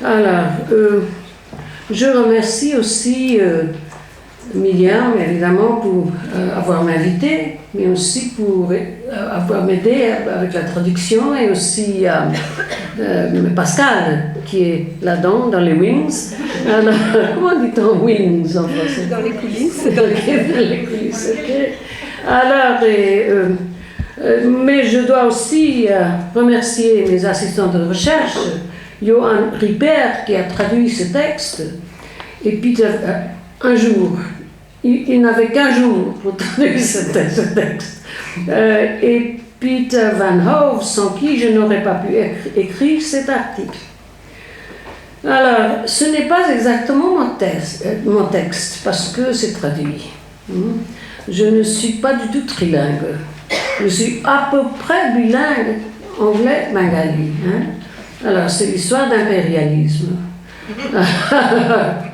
Alors, je remercie aussi Myriam, évidemment, pour avoir m'invité, mais aussi pour avoir m'aidé avec la traduction, et aussi Pascal, qui est là-dedans, dans les wings. Alors, comment dit-on wings en français? Dans les coulisses. Dans les coulisses, ok. Alors, mais je dois aussi remercier mes assistants de recherche, Johan Ripper, qui a traduit ce texte, et puis un jour, il n'avait qu'un jour pour traduire ce texte. Et Peter Van Hove, sans qui je n'aurais pas pu écrire cet article. Alors, ce n'est pas exactement mon texte, parce que c'est traduit. Je ne suis pas du tout trilingue. Je suis à peu près bilingue anglais-bengali. Alors, c'est l'histoire d'impérialisme.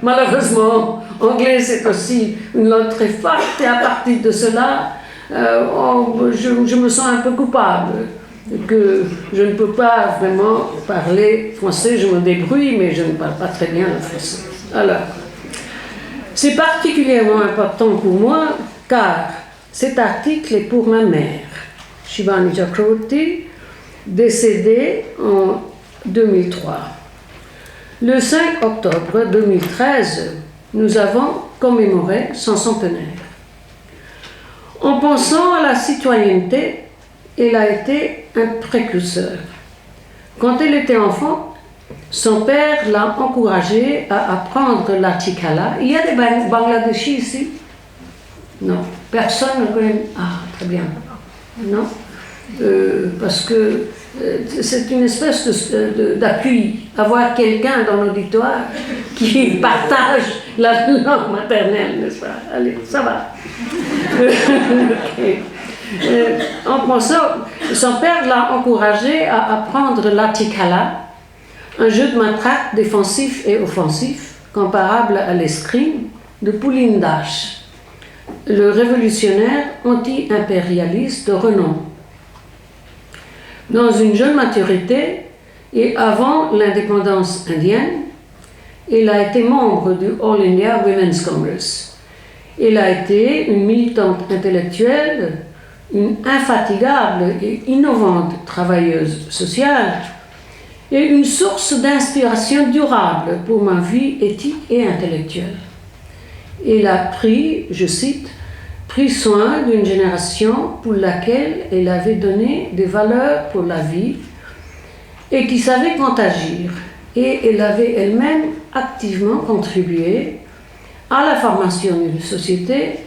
Malheureusement, anglais c'est aussi une langue très forte, et à partir de cela, je me sens un peu coupable que je ne peux pas vraiment parler français. Je me débrouille, mais je ne parle pas très bien le français. Alors, c'est particulièrement important pour moi car cet article est pour ma mère, Shivani Chakraborty, décédée en 2003. Le 5 octobre 2013, nous avons commémoré son centenaire. En pensant à la citoyenneté, elle a été un précurseur. Quand elle était enfant, son père l'a encouragée à apprendre l'artikala. Il y a des Bangladeshis ici? Non. Personne ne connaît. Ah, très bien. Non? Parce que c'est une espèce d'appui, avoir quelqu'un dans l'auditoire qui partage la langue maternelle, n'est-ce pas? Allez, ça va. Okay. En pensant, son père l'a encouragé à apprendre l'artikala, un jeu de matraque défensif et offensif, comparable à l'escrime de Pulindash, le révolutionnaire anti-impérialiste de renom. Dans une jeune maturité et avant l'indépendance indienne, il a été membre du All India Women's Congress. Il a été une militante intellectuelle, une infatigable et innovante travailleuse sociale et une source d'inspiration durable pour ma vie éthique et intellectuelle. Il a pris, je cite, pris soin d'une génération pour laquelle elle avait donné des valeurs pour la vie et qui savait quand agir. Et elle avait elle-même activement contribué à la formation d'une société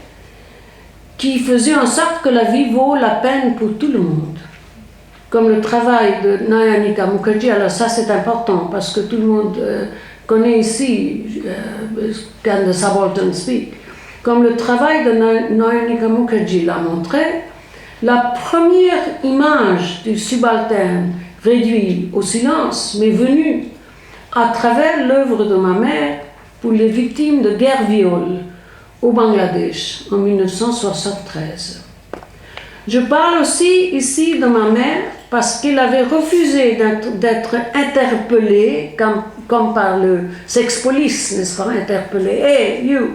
qui faisait en sorte que la vie vaut la peine pour tout le monde. Comme le travail de Nayanika Mukherjee, alors ça c'est important parce que tout le monde connaît ici Can the Subaltern Speak. Comme le travail de Nayanika Mukherjee l'a montré, la première image du subalterne réduit au silence m'est venue à travers l'œuvre de ma mère pour les victimes de guerre-viol au Bangladesh en 1973. Je parle aussi ici de ma mère parce qu'elle avait refusé d'être interpellée comme par le sex police, n'est-ce pas, interpellée, hey you,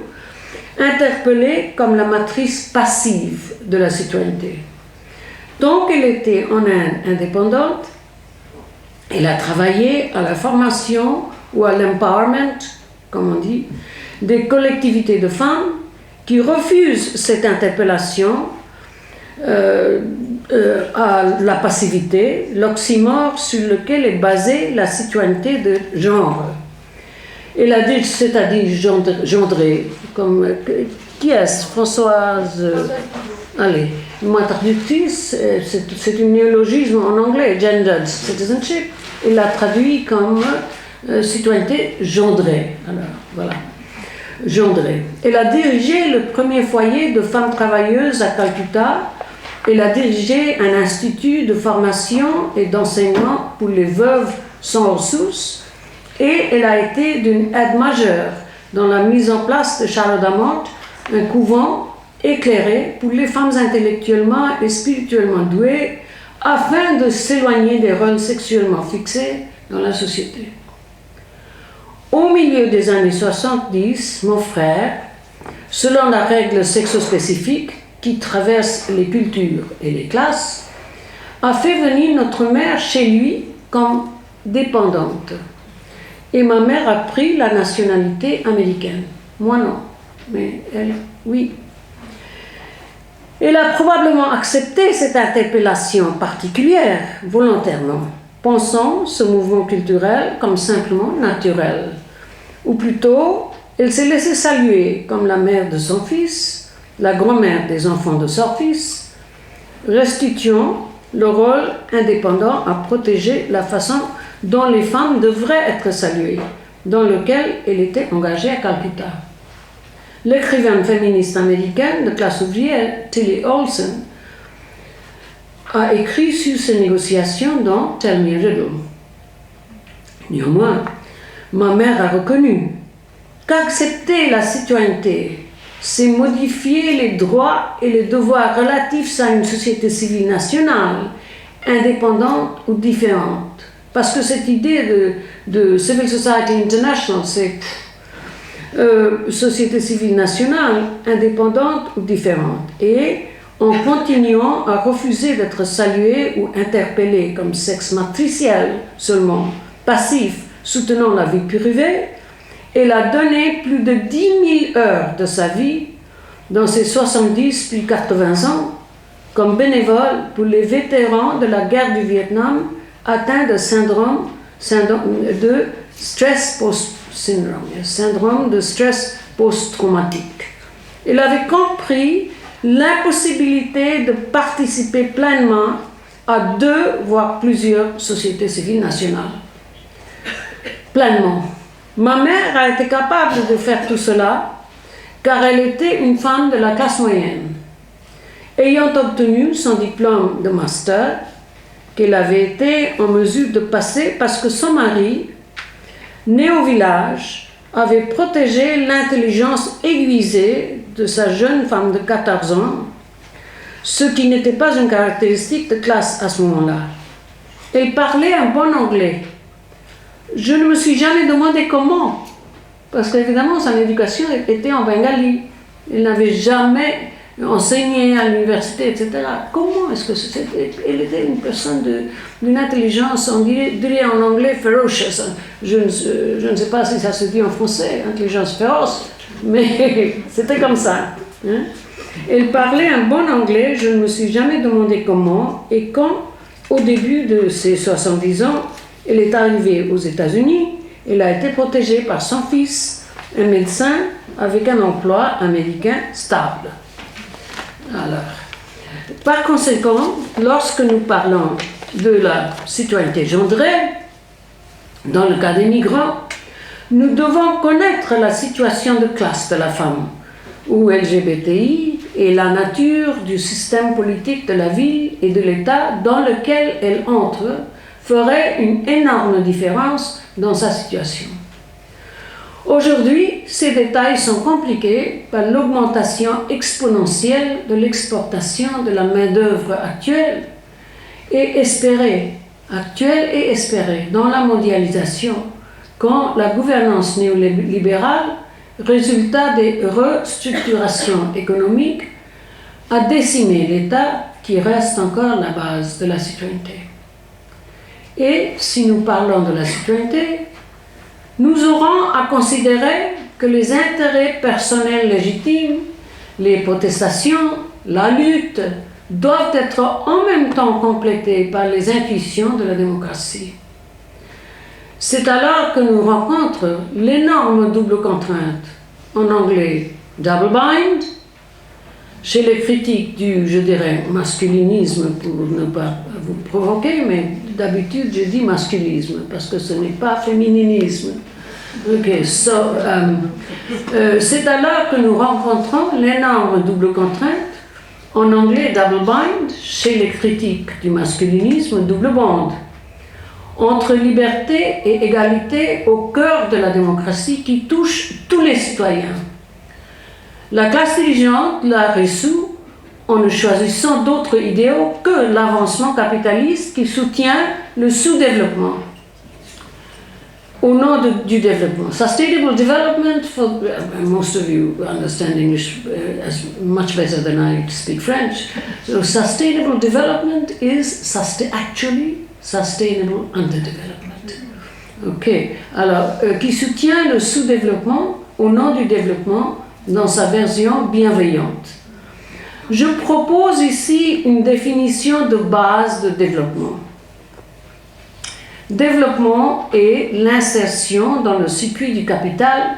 interpellée comme la matrice passive de la citoyenneté. Tant qu'elle était en Inde indépendante, elle a travaillé à la formation ou à l'empowerment, comme on dit, des collectivités de femmes qui refusent cette interpellation à la passivité, l'oxymore sur lequel est basée la citoyenneté de genre. Elle a dit, c'est-à-dire gendrée, comme qui est-ce? Françoise. Allez, moi traductrice, c'est un néologisme en anglais, gendered citizenship. Elle l'a traduit comme citoyenneté gendrée. Alors, voilà. Gendrée. Elle a dirigé le premier foyer de femmes travailleuses à Calcutta. Elle a dirigé un institut de formation et d'enseignement pour les veuves sans ressources. Et elle a été d'une aide majeure dans la mise en place de Charlotte-Amont, un couvent éclairé pour les femmes intellectuellement et spirituellement douées, afin de s'éloigner des rôles sexuellement fixés dans la société. Au milieu des années 70, mon frère, selon la règle sexospécifique qui traverse les cultures et les classes, a fait venir notre mère chez lui comme dépendante. Et ma mère a pris la nationalité américaine. Moi non, mais elle, oui. Elle a probablement accepté cette interpellation particulière volontairement, pensant ce mouvement culturel comme simplement naturel. Ou plutôt, elle s'est laissée saluer comme la mère de son fils, la grand-mère des enfants de son fils, restituant le rôle indépendant à protéger la façon dont les femmes devraient être saluées, dans lequel elle était engagée à Calcutta. L'écrivaine féministe américaine de classe ouvrière, Tillie Olsen, a écrit sur ces négociations dans Tell Me a Riddle. Néanmoins, ma mère a reconnu qu'accepter la citoyenneté, c'est modifier les droits et les devoirs relatifs à une société civile nationale, indépendante ou différente. Parce que cette idée de Civil Society International, c'est société civile nationale, indépendante ou différente. Et en continuant à refuser d'être salué ou interpellé comme sexe matriciel seulement, passif, soutenant la vie privée, elle a donné plus de 10 000 heures de sa vie dans ses 70 puis 80 ans comme bénévole pour les vétérans de la guerre du Vietnam atteints de syndrome de stress post-traumatique. Elle avait compris l'impossibilité de participer pleinement à 2 voire plusieurs sociétés civiles nationales. Pleinement. Ma mère a été capable de faire tout cela car elle était une femme de la classe moyenne. Ayant obtenu son diplôme de master, qu'elle avait été en mesure de passer parce que son mari, né au village, avait protégé l'intelligence aiguisée de sa jeune femme de 14 ans, ce qui n'était pas une caractéristique de classe à ce moment-là. Elle parlait un bon anglais. Je ne me suis jamais demandé comment, parce qu'évidemment son éducation était en bengali. Elle n'avait jamais enseigné à l'université, etc. Comment est-ce que c'était? Elle était une personne d'une intelligence, on dirait en anglais, ferocious. Je ne sais pas si ça se dit en français, intelligence féroce, mais c'était comme ça. Hein? Elle parlait un bon anglais, je ne me suis jamais demandé comment, et quand, au début de ses 70 ans, elle est arrivée aux États-Unis, elle a été protégée par son fils, un médecin avec un emploi américain stable. Alors, par conséquent, lorsque nous parlons de la citoyenneté genrée, dans le cas des migrants, nous devons connaître la situation de classe de la femme, ou LGBTI, et la nature du système politique de la ville et de l'État dans lequel elle entre ferait une énorme différence dans sa situation. Aujourd'hui, ces détails sont compliqués par l'augmentation exponentielle de l'exportation de la main-d'œuvre actuelle et espérée dans la mondialisation, quand la gouvernance néolibérale, résultat des restructurations économiques, a décimé l'État qui reste encore la base de la citoyenneté. Et si nous parlons de la citoyenneté, nous aurons à considérer que les intérêts personnels légitimes, les protestations, la lutte, doivent être en même temps complétés par les intuitions de la démocratie. C'est alors que nous rencontrons l'énorme double contrainte, en anglais double bind, chez les critiques du, je dirais, masculinisme, pour ne pas vous provoquer, mais d'habitude je dis masculisme, parce que ce n'est pas féminisme. Okay, c'est alors que nous rencontrons l'énorme double contrainte, en anglais double bind, chez les critiques du masculinisme, double bond, entre liberté et égalité au cœur de la démocratie qui touche tous les citoyens. La classe dirigeante l'a reçu en ne choisissant d'autres idéaux que l'avancement capitaliste qui soutient le sous-développement. au nom du développement. Sustainable development, for most of you understand English as much better than I speak French. So sustainable development is actually sustainable underdevelopment. Ok, alors qui soutient le sous-développement au nom du développement dans sa version bienveillante. Je propose ici une définition de base de développement. Développement est l'insertion dans le circuit du capital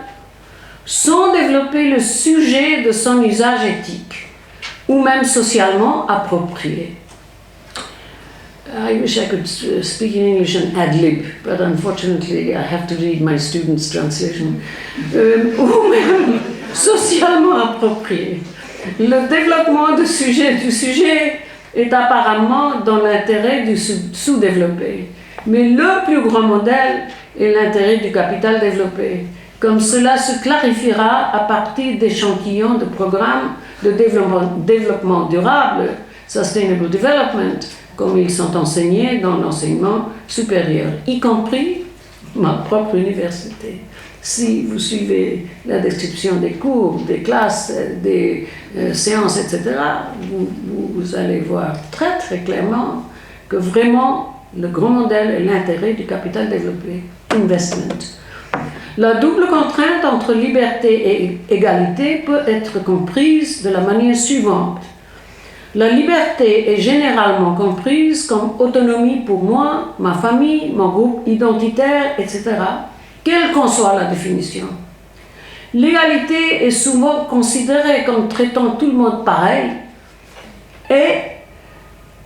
sans développer le sujet de son usage éthique ou même socialement approprié. I wish I could speak in English and ad-lib, but unfortunately I have to read my students' translation. Ou même socialement approprié. Le développement du sujet est apparemment dans l'intérêt du sous-développé. Mais le plus grand modèle est l'intérêt du capital développé. Comme cela se clarifiera à partir d'échantillons de programmes de développement durable, Sustainable Development, comme ils sont enseignés dans l'enseignement supérieur, y compris ma propre université. Si vous suivez la description des cours, des classes, des séances, etc., vous allez voir très très clairement que vraiment le grand modèle est l'intérêt du capital développé, investment. La double contrainte entre liberté et égalité peut être comprise de la manière suivante. La liberté est généralement comprise comme autonomie pour moi, ma famille, mon groupe identitaire, etc., quelle qu'en soit la définition. L'égalité est souvent considérée comme traitant tout le monde pareil et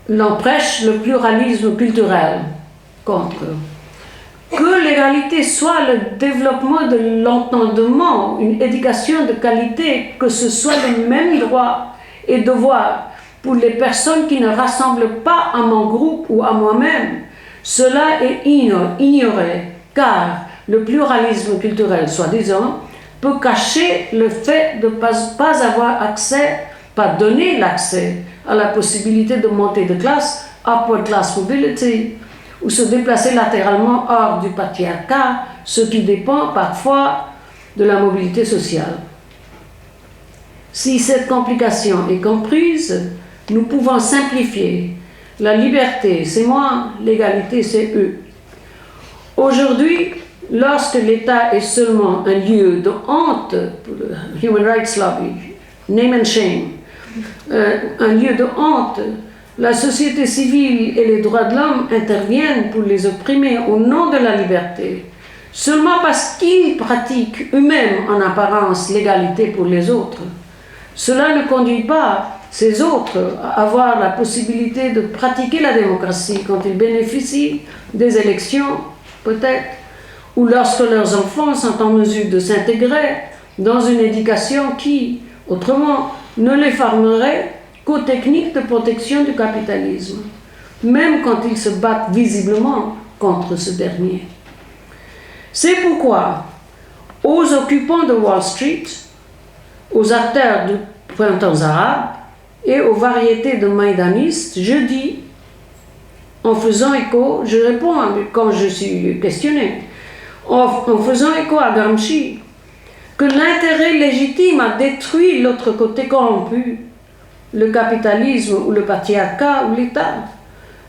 l'on prêche le pluralisme culturel contre. Que l'égalité soit le développement de l'entendement, une éducation de qualité, que ce soit les mêmes droits et devoirs pour les personnes qui ne rassemblent pas à mon groupe ou à moi-même, cela est ignoré, car le pluralisme culturel, soi-disant, peut cacher le fait de ne pas avoir accès, pas donner l'accès à la possibilité de monter de classe, upward class mobility, ou se déplacer latéralement hors du patriarcat, ce qui dépend parfois de la mobilité sociale. Si cette complication est comprise, nous pouvons simplifier. La liberté, c'est moi, l'égalité, c'est eux. Aujourd'hui, lorsque l'État est seulement un lieu de honte pour le Human Rights Lobby, name and shame, un lieu de honte, la société civile et les droits de l'homme interviennent pour les opprimer au nom de la liberté, seulement parce qu'ils pratiquent eux-mêmes en apparence l'égalité pour les autres. Cela ne conduit pas ces autres à avoir la possibilité de pratiquer la démocratie quand ils bénéficient des élections, peut-être, ou lorsque leurs enfants sont en mesure de s'intégrer dans une éducation qui, autrement, ne les formerait qu'aux techniques de protection du capitalisme, même quand ils se battent visiblement contre ce dernier. C'est pourquoi, aux occupants de Wall Street, aux acteurs du printemps arabe et aux variétés de maïdanistes, je dis, en faisant écho, je réponds quand je suis questionné, en faisant écho à Gramsci, que l'intérêt légitime a détruit l'autre côté corrompu, le capitalisme ou le patriarcat ou l'État,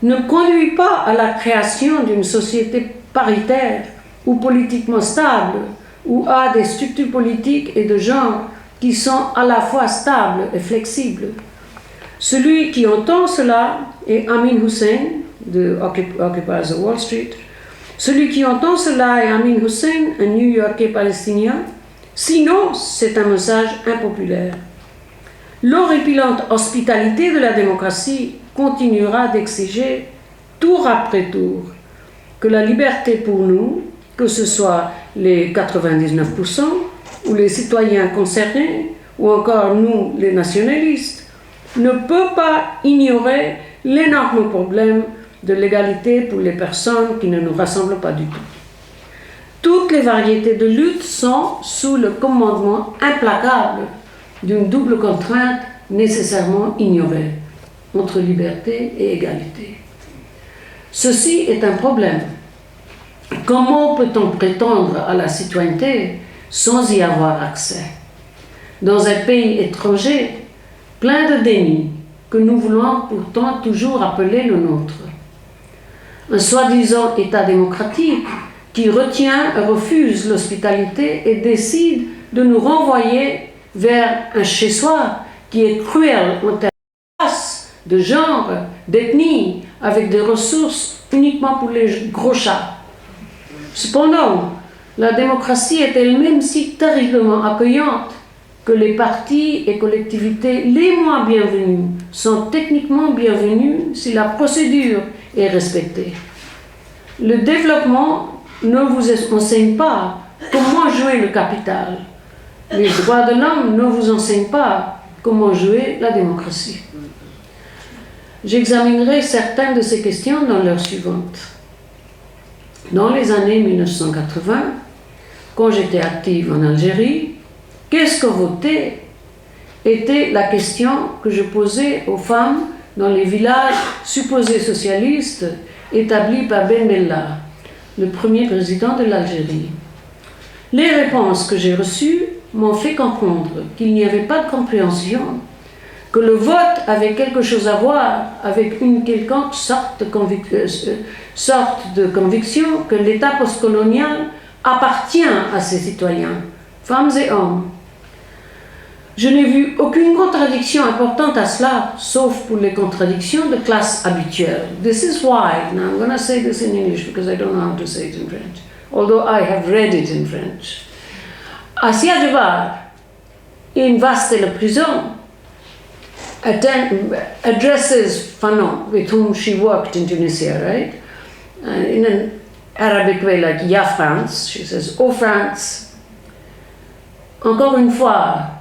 ne conduit pas à la création d'une société paritaire ou politiquement stable, ou à des structures politiques et de genre qui sont à la fois stables et flexibles. Celui qui entend cela est Amin Hussein, de Occupiers of Wall Street. Celui qui entend cela est Amin Hussein, un New-Yorkais palestinien. Sinon, c'est un message impopulaire. L'horripilante hospitalité de la démocratie continuera d'exiger, tour après tour, que la liberté pour nous, que ce soit les 99% ou les citoyens concernés, ou encore nous, les nationalistes, ne peut pas ignorer l'énorme problème de l'égalité pour les personnes qui ne nous rassemblent pas du tout. Toutes les variétés de lutte sont sous le commandement implacable d'une double contrainte nécessairement ignorée entre liberté et égalité. Ceci est un problème. Comment peut-on prétendre à la citoyenneté sans y avoir accès? Dans un pays étranger, plein de déni, que nous voulons pourtant toujours appeler le nôtre. Un soi-disant État démocratique qui retient et refuse l'hospitalité et décide de nous renvoyer vers un chez-soi qui est cruel en termes de race, de genre, d'ethnie, avec des ressources uniquement pour les gros chats. Cependant, la démocratie est elle-même si terriblement accueillante que les partis et collectivités les moins bienvenus sont techniquement bienvenus si la procédure est respectée. Le développement ne vous enseigne pas comment jouer le capital. Les droits de l'homme ne vous enseignent pas comment jouer la démocratie. J'examinerai certaines de ces questions dans l'heure suivante. Dans les années 1980, quand j'étais active en Algérie, qu'est-ce que voter était la question que je posais aux femmes dans les villages supposés socialistes établis par Ben Bella, le premier président de l'Algérie. Les réponses que j'ai reçues m'ont fait comprendre qu'il n'y avait pas de compréhension, que le vote avait quelque chose à voir avec une quelconque sorte de conviction que l'État postcolonial appartient à ses citoyens, femmes et hommes. Je n'ai vu aucune contradiction importante à cela, sauf pour les contradictions de classe habituelles. This is why, now I'm going to say this in English because I don't know how to say it in French, although I have read it in French. Assia Devar, in vaste la prison, addresses Fanon, with whom she worked in Tunisia, right? In an Arabic way like, Ya France, she says, Oh France. Encore une fois,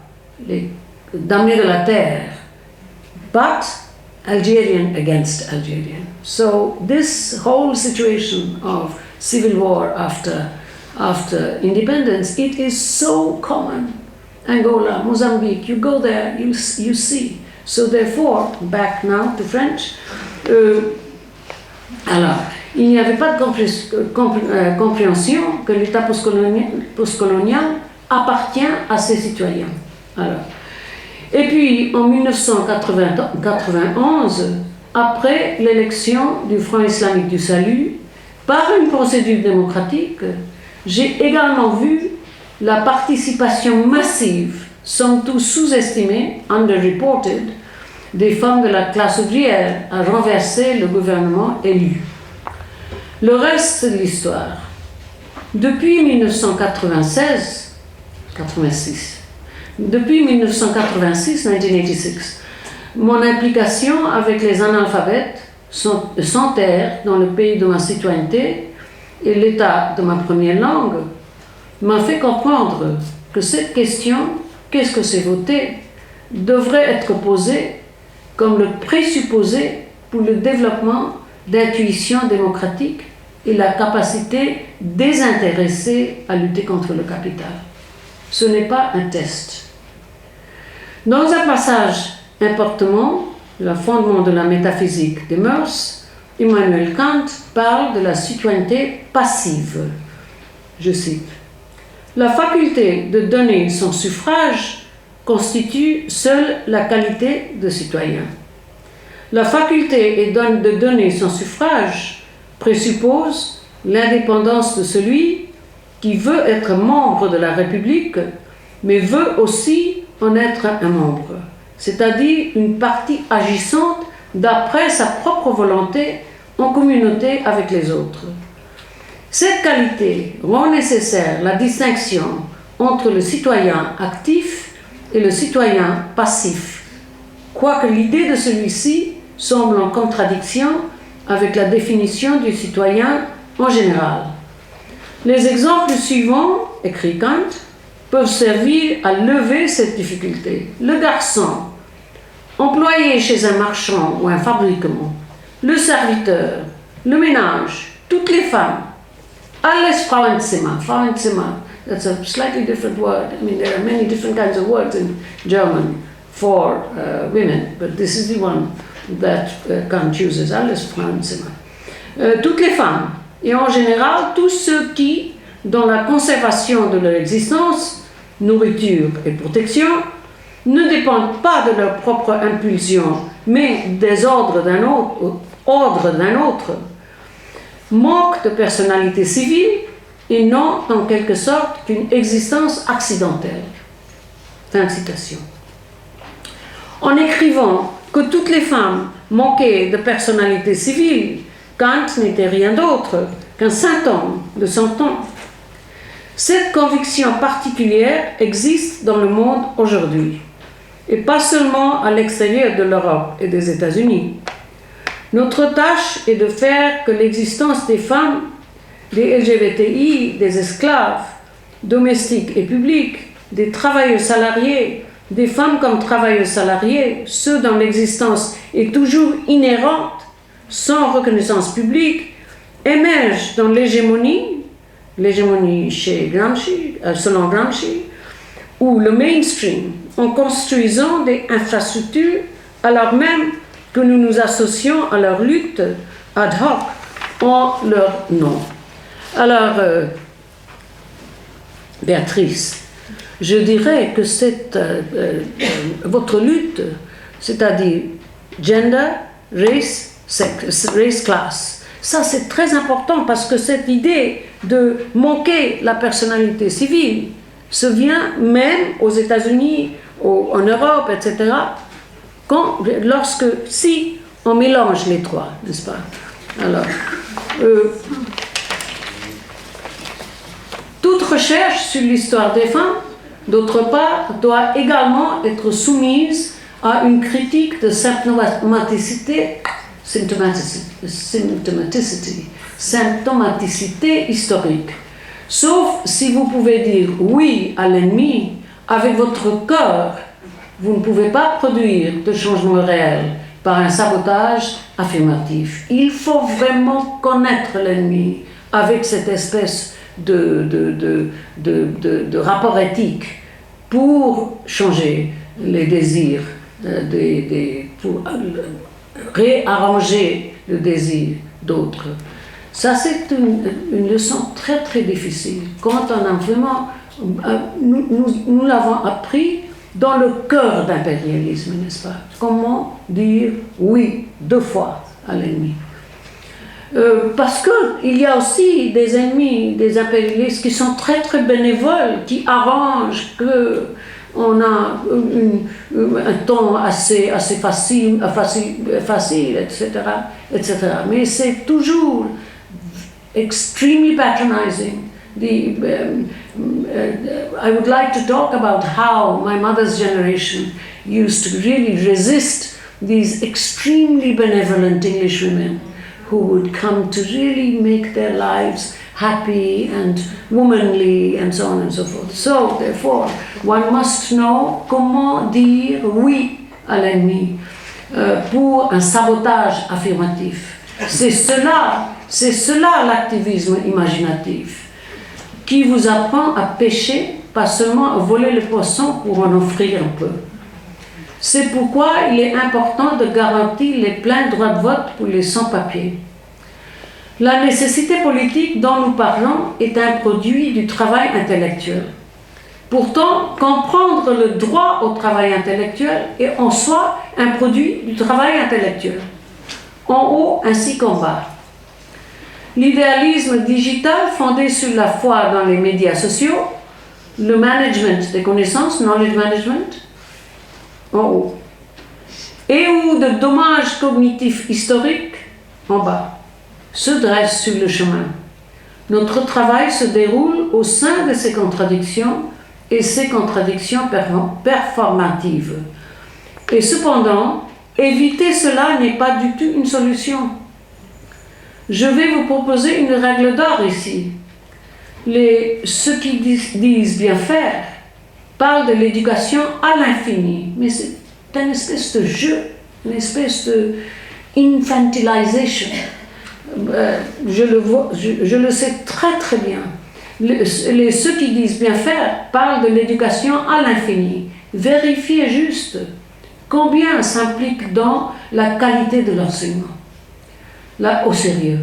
les damnés de la terre, but Algerian against Algerian. So this whole situation of civil war after independence, it is so common. Angola, Mozambique, you go there, you see. So therefore, back now to French. Alors, il n'y avait pas de compréhension que l'État postcolonial appartient à ses citoyens. Alors. Et puis, en 1991, après l'élection du Front islamique du salut, par une procédure démocratique, j'ai également vu la participation massive, somme toute sous-estimée, underreported, des femmes de la classe ouvrière à renverser le gouvernement élu. Le reste de l'histoire. Depuis 1986, mon implication avec les analphabètes sans terre dans le pays de ma citoyenneté et l'état de ma première langue m'a fait comprendre que cette question, qu'est-ce que c'est voter, devrait être posée comme le présupposé pour le développement d'intuition démocratique et la capacité désintéressée à lutter contre le capital. Ce n'est pas un test. Dans un passage important, le fondement de la métaphysique des mœurs, Immanuel Kant parle de la citoyenneté passive. Je cite, « La faculté de donner son suffrage constitue seule la qualité de citoyen. La faculté de donner son suffrage présuppose l'indépendance de celui qui veut être membre de la République, mais veut aussi en être un membre, c'est-à-dire une partie agissante d'après sa propre volonté en communauté avec les autres. Cette qualité rend nécessaire la distinction entre le citoyen actif et le citoyen passif, quoique l'idée de celui-ci semble en contradiction avec la définition du citoyen en général. Les exemples suivants, écrit Kant, peuvent servir à lever cette difficulté. Le garçon, employé chez un marchand ou un fabricant, le serviteur, le ménage, toutes les femmes, alles Frauenzimmer. Frauenzimmer, that's a slightly different word. I mean, there are many different kinds of words in German for women, but this is the one that Kant uses, alles Frauenzimmer. Toutes les femmes, et en général tous ceux qui, dans la conservation de leur existence, nourriture et protection, ne dépendent pas de leur propre impulsion, mais des ordres d'un autre, manquent de personnalité civile et n'ont en quelque sorte qu'une existence accidentelle. Fin de citation. En écrivant que toutes les femmes manquaient de personnalité civile, Kant n'était rien d'autre qu'un saint homme de son temps. Cette conviction particulière existe dans le monde aujourd'hui, et pas seulement à l'extérieur de l'Europe et des États-Unis. Notre tâche est de faire que l'existence des femmes, des LGBTI, des esclaves, domestiques et publics, des travailleurs salariés, des femmes comme travailleurs salariés, ceux dont l'existence est toujours inhérente, sans reconnaissance publique, émergent dans l'hégémonie chez Gramsci, selon Gramsci, ou le mainstream, en construisant des infrastructures alors même que nous nous associons à leur lutte ad hoc en leur nom. Alors, Béatrice, je dirais que votre lutte, c'est-à-dire gender, race, sex, race, class, ça c'est très important parce que cette idée de manquer la personnalité civile se vient même aux États-Unis, en Europe, etc., si on mélange les trois, n'est-ce pas? Alors, toute recherche sur l'histoire des femmes, d'autre part, doit également être soumise à une critique de symptomaticité historique. Sauf si vous pouvez dire oui à l'ennemi avec votre cœur, vous ne pouvez pas produire de changement réel par un sabotage affirmatif. Il faut vraiment connaître l'ennemi avec cette espèce de rapport éthique pour changer les désirs, pour réarranger le désir d'autres. Ça, c'est une leçon très très difficile. Quand on a vraiment, nous l'avons appris dans le cœur d'impérialisme, n'est-ce pas? Comment dire oui 2 fois à l'ennemi? Parce qu'il y a aussi des ennemis, des impérialistes qui sont très très bénévoles, qui arrangent qu'on a un ton assez facile, etc., etc. Mais c'est toujours extremely patronizing. I would like to talk about how my mother's generation used to really resist these extremely benevolent English women who would come to really make their lives happy and womanly and so on and so forth. So, therefore, one must know comment dire oui à l'ennemi pour un sabotage affirmatif. C'est cela l'activisme imaginatif qui vous apprend à pêcher, pas seulement à voler le poisson pour en offrir un peu. C'est pourquoi il est important de garantir les pleins droits de vote pour les sans-papiers. La nécessité politique dont nous parlons est un produit du travail intellectuel. Pourtant, comprendre le droit au travail intellectuel est en soi un produit du travail intellectuel, en haut ainsi qu'en bas. L'idéalisme digital fondé sur la foi dans les médias sociaux, le management des connaissances, knowledge management, en haut, et ou de dommages cognitifs historiques, en bas, se dresse sur le chemin. Notre travail se déroule au sein de ces contradictions et ces contradictions performatives. Et cependant, éviter cela n'est pas du tout une solution. Je vais vous proposer une règle d'or ici. Ceux qui disent bien faire parlent de l'éducation à l'infini, mais c'est une espèce de jeu, une espèce de infantilisation. Je le sais très très bien. Ceux qui disent bien faire parlent de l'éducation à l'infini. Vérifiez juste combien s'implique dans la qualité de l'enseignement. Là, au sérieux.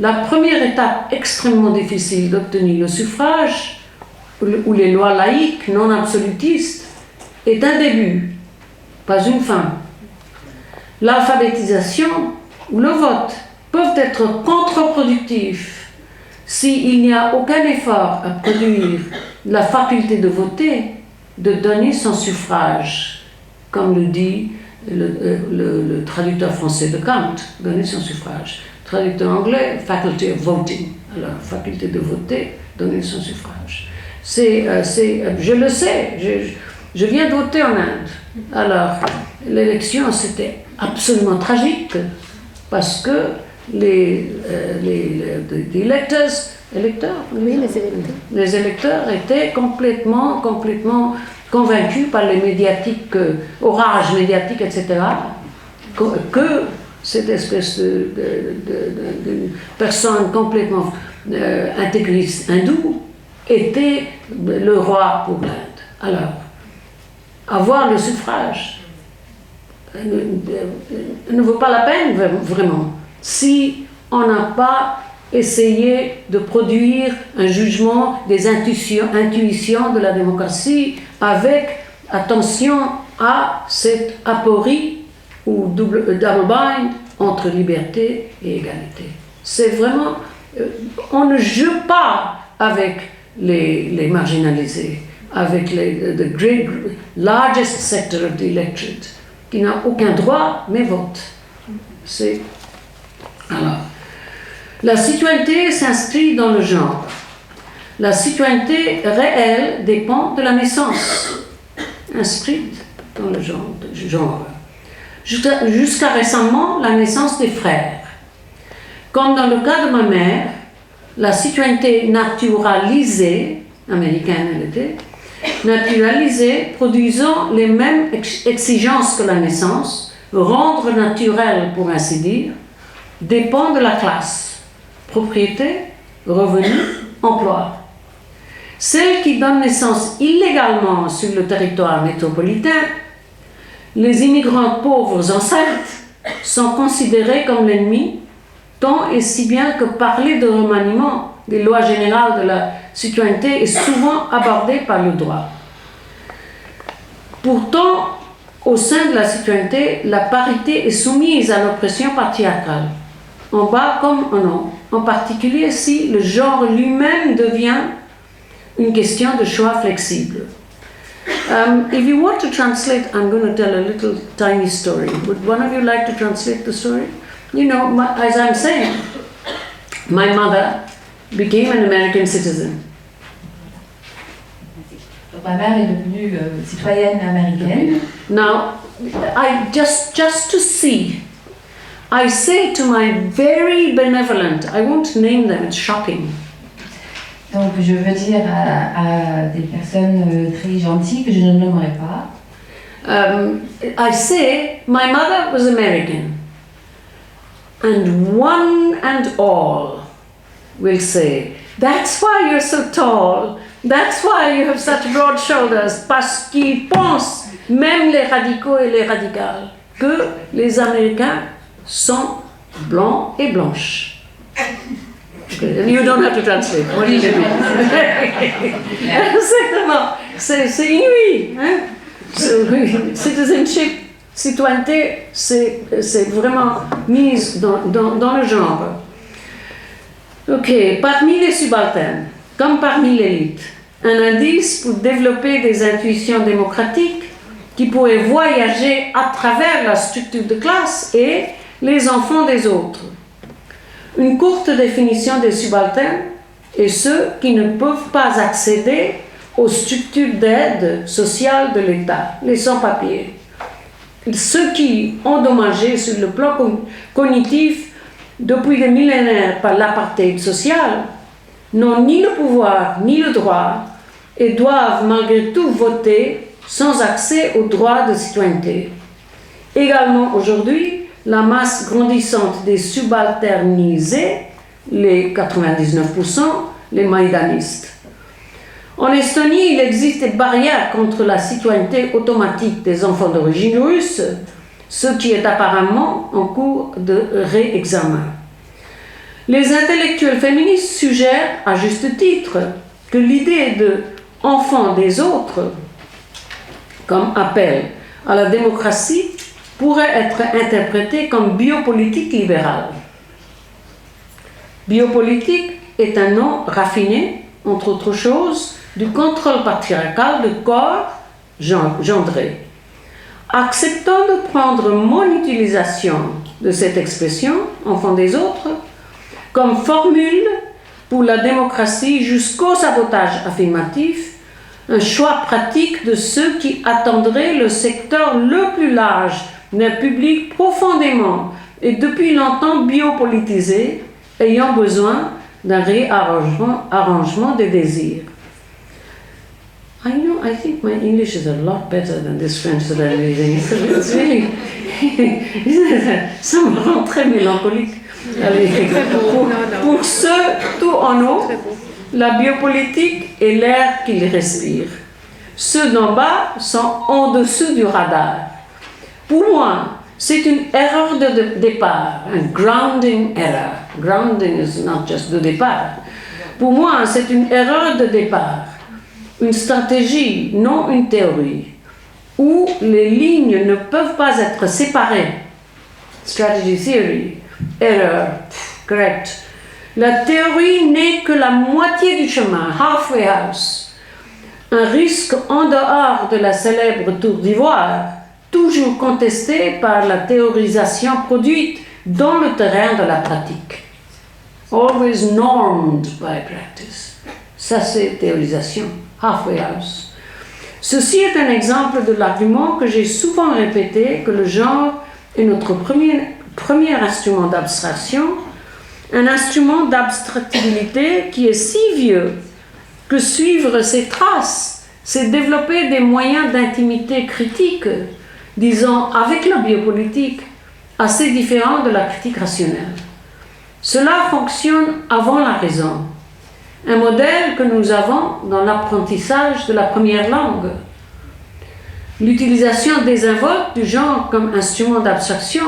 la première étape extrêmement difficile d'obtenir le suffrage, ou les lois laïques non absolutistes, est un début, pas une fin. L'alphabétisation ou le vote peuvent être contre-productifs s'il n'y a aucun effort à produire la faculté de voter, de donner son suffrage, comme le dit le traducteur français de Kant, donner son suffrage. Traducteur anglais, faculty of voting, alors faculté de voter, donner son suffrage. Je le sais, je viens de voter en Inde. Alors, l'élection, c'était absolument tragique, parce que les électeurs étaient complètement convaincus par les médiatiques, orages médiatiques, etc., que cette espèce de personne complètement intégriste hindoue était le roi pour l'Inde. Alors, avoir le suffrage ne vaut pas la peine vraiment si on n'a pas essayé de produire un jugement des intuitions de la démocratie avec attention à cette aporie ou double bind entre liberté et égalité. C'est vraiment, on ne joue pas avec les marginalisés, avec the great largest sector of the electorate, qui n'a aucun droit mais vote. Alors, la citoyenneté s'inscrit dans le genre. La citoyenneté réelle dépend de la naissance, inscrite dans le genre. Jusqu'à récemment, la naissance des frères. Comme dans le cas de ma mère, la citoyenneté naturalisée, américaine elle était, naturalisée, produisant les mêmes exigences que la naissance, rendre naturel pour ainsi dire, dépend de la classe, propriété, revenu, emploi. Celle qui donne naissance illégalement sur le territoire métropolitain, les immigrants pauvres enceintes sont considérés comme l'ennemi, tant et si bien que parler de remaniement des lois générales de la citoyenneté est souvent abordé par le droit. Pourtant, au sein de la citoyenneté, la parité est soumise à l'oppression patriarcale, en bas comme en haut, en particulier si le genre lui-même devient une question de choix flexible. If you want to translate, I'm going to tell a little tiny story. Would one of you like to translate the story? You know, as I'm saying, my mother became an American citizen. Donc, ma mère est devenue citoyenne américaine. Now, just to see, I say to my very benevolent, I won't name them, it's shocking. Donc je veux dire à des personnes très gentilles que je ne nommerai pas. I say, my mother was American. And one and all will say, that's why you're so tall, that's why you have such broad shoulders, parce qu'ils pensent, même les radicaux et les radicales, que les Américains sont blancs et blanches. Okay. You don't have to translate. What do you mean? C'est inouï. Hein? Citizenship, citoyenneté, c'est vraiment mise dans le genre. Ok, parmi les subalternes, comme parmi l'élite, un indice pour développer des intuitions démocratiques qui pourraient voyager à travers la structure de classe et les enfants des autres. Une courte définition des subalternes est ceux qui ne peuvent pas accéder aux structures d'aide sociale de l'État, les sans-papiers. Ceux qui, endommagés sur le plan cognitif depuis des millénaires par l'apartheid social, n'ont ni le pouvoir ni le droit et doivent malgré tout voter sans accès au droit de citoyenneté. Également aujourd'hui, la masse grandissante des subalternisés, les 99%, les maïdanistes. En Estonie, il existe des barrières contre la citoyenneté automatique des enfants d'origine russe, ce qui est apparemment en cours de réexamen. Les intellectuels féministes suggèrent, à juste titre, que l'idée de « enfant des autres » comme appel à la démocratie pourrait être interprétée comme biopolitique libérale. Biopolitique est un nom raffiné, entre autres choses, du contrôle patriarcal de corps gendrés. Acceptant de prendre mon utilisation de cette expression, enfant des autres, comme formule pour la démocratie jusqu'au sabotage affirmatif, un choix pratique de ceux qui attendraient le secteur le plus large d'un public profondément et depuis longtemps biopolitisé, ayant besoin d'un réarrangement des désirs. I think my English is a lot better than this French that I'm reading. It's really, ça me rend très mélancolique. Allez, pour ceux tout en haut, la biopolitique est l'air qu'ils respirent. Ceux d'en bas sont en dessous du radar. Pour moi, c'est une erreur de départ, un grounding error. Grounding is not just de départ. Pour moi, c'est une erreur de départ, une stratégie, non une théorie, où les lignes ne peuvent pas être séparées. Strategy theory, error, correct. La théorie n'est que la moitié du chemin, halfway house. Un risque en dehors de la célèbre tour d'ivoire, toujours contesté par la théorisation produite dans le terrain de la pratique. Always normed by practice. Ça, c'est théorisation, halfway house. Ceci est un exemple de l'argument que j'ai souvent répété, que le genre est notre premier instrument d'abstraction, un instrument d'abstractibilité qui est si vieux que suivre ses traces, c'est développer des moyens d'intimité critique, disons avec la biopolitique, assez différents de la critique rationnelle. Cela fonctionne avant la raison, un modèle que nous avons dans l'apprentissage de la première langue. L'utilisation désinvolte du genre comme instrument d'abstraction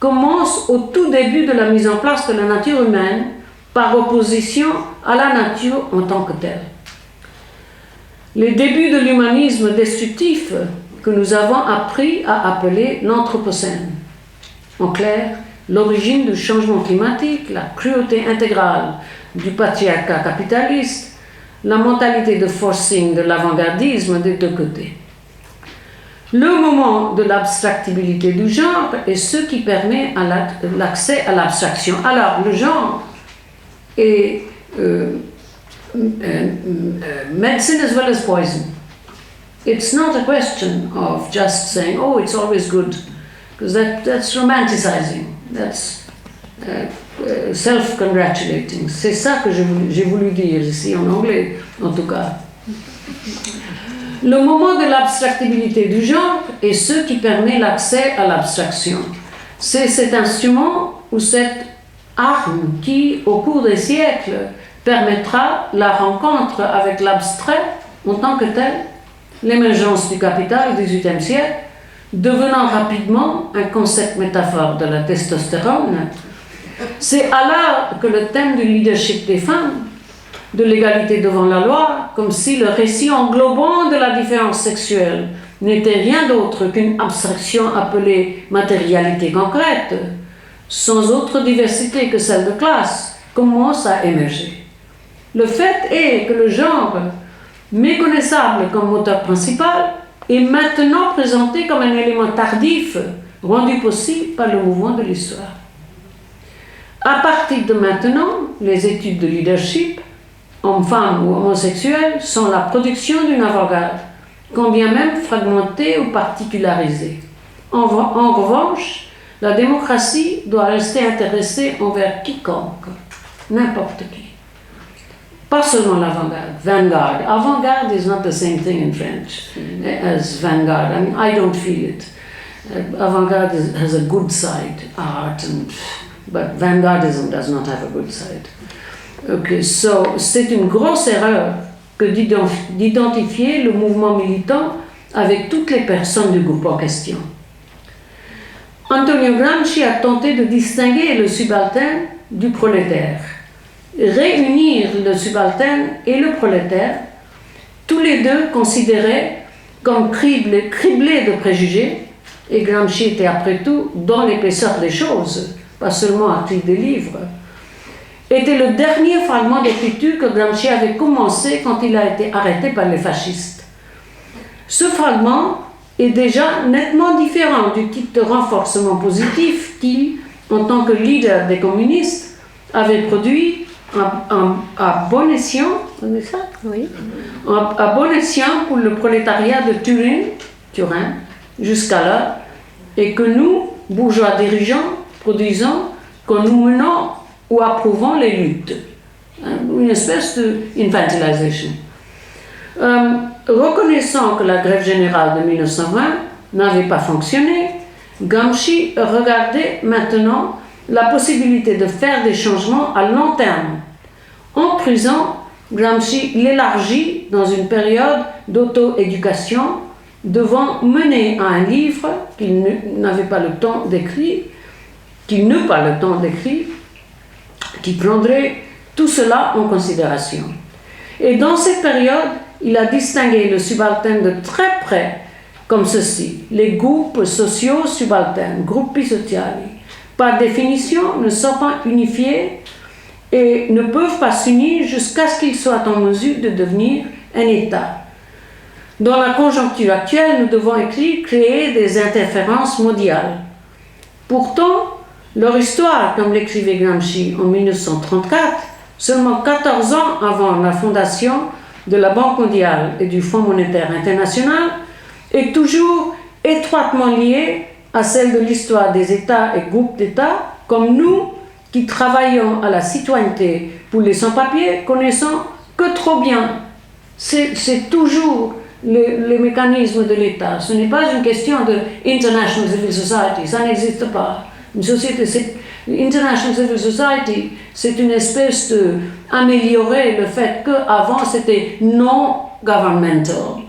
commence au tout début de la mise en place de la nature humaine par opposition à la nature en tant que telle. Les débuts de l'humanisme destructif que nous avons appris à appeler l'anthropocène. En clair, l'origine du changement climatique, la cruauté intégrale du patriarcat capitaliste, la mentalité de forcing de l'avant-gardisme des deux côtés. Le moment de l'abstractibilité du genre est ce qui permet l'accès à l'abstraction. Alors, le genre est medicine as well as poison. It's not a question of just saying, oh, it's always good, because that's romanticizing, that's self-congratulating. C'est ça que j'ai voulu dire ici en anglais, en tout cas. Le moment de l'abstractibilité du genre est ce qui permet l'accès à l'abstraction. C'est cet instrument ou cette arme qui, au cours des siècles, permettra la rencontre avec l'abstrait en tant que tel, l'émergence du capital au XVIIIe siècle, devenant rapidement un concept métaphore de la testostérone. C'est alors que le thème du leadership des femmes, de l'égalité devant la loi, comme si le récit englobant de la différence sexuelle n'était rien d'autre qu'une abstraction appelée matérialité concrète, sans autre diversité que celle de classe, commence à émerger. Le fait est que le genre, méconnaissable comme moteur principal, est maintenant présenté comme un élément tardif, rendu possible par le mouvement de l'histoire. À partir de maintenant, les études de leadership, hommes-femmes ou homosexuels, sont la production d'une avant-garde, combien même fragmentée ou particularisée. En revanche, la démocratie doit rester intéressée envers quiconque, n'importe qui. Pas seulement l'avant-garde, vanguard. Avant-garde is not the same thing in French as vanguard. I mean, I don't feel it. Avant-garde has a good side, art, but vanguardism does not have a good side. Okay, so c'est une grosse erreur que d'identifier le mouvement militant avec toutes les personnes du groupe en question. Antonio Gramsci a tenté de distinguer le subalterne du prolétaire. Réunir le subalterne et le prolétaire, tous les deux considérés comme criblés de préjugés, et Gramsci était après tout dans l'épaisseur des choses, pas seulement article des livres, était le dernier fragment d'écriture que Gramsci avait commencé quand il a été arrêté par les fascistes. Ce fragment est déjà nettement différent du type de renforcement positif qu'il, en tant que leader des communistes, avait produit à bon escient, on est ça ? Oui. À bon escient pour le prolétariat de Turin, jusqu'alors, et que nous, bourgeois dirigeants, produisons quand nous menons ou approuvons les luttes. Une espèce d'infantilisation. Reconnaissant que la grève générale de 1920 n'avait pas fonctionné, Gramsci regardait maintenant la possibilité de faire des changements à long terme. En prison, Gramsci l'élargit dans une période d'auto-éducation, devant mener à un livre qu'il n'avait pas le temps d'écrire, qu'il n'eut pas le temps d'écrire, qui prendrait tout cela en considération. Et dans cette période, il a distingué le subalterne de très près, comme ceci: les groupes sociaux subalternes, gruppi sociali, par définition ne sont pas unifiés et ne peuvent pas s'unir jusqu'à ce qu'ils soient en mesure de devenir un État. Dans la conjoncture actuelle, nous devons créer des interférences mondiales. Pourtant, leur histoire, comme l'écrivait Gramsci en 1934, seulement 14 ans avant la fondation de la Banque mondiale et du Fonds monétaire international, est toujours étroitement liée à celle de l'histoire des États et groupes d'États, comme nous qui travaillons à la citoyenneté pour les sans-papiers, connaissons que trop bien. C'est toujours les mécanismes de l'État. Ce n'est pas une question de International Civil Society, ça n'existe pas. Une société, International Civil Society, c'est une espèce d'améliorer le fait qu'avant c'était non-governmental.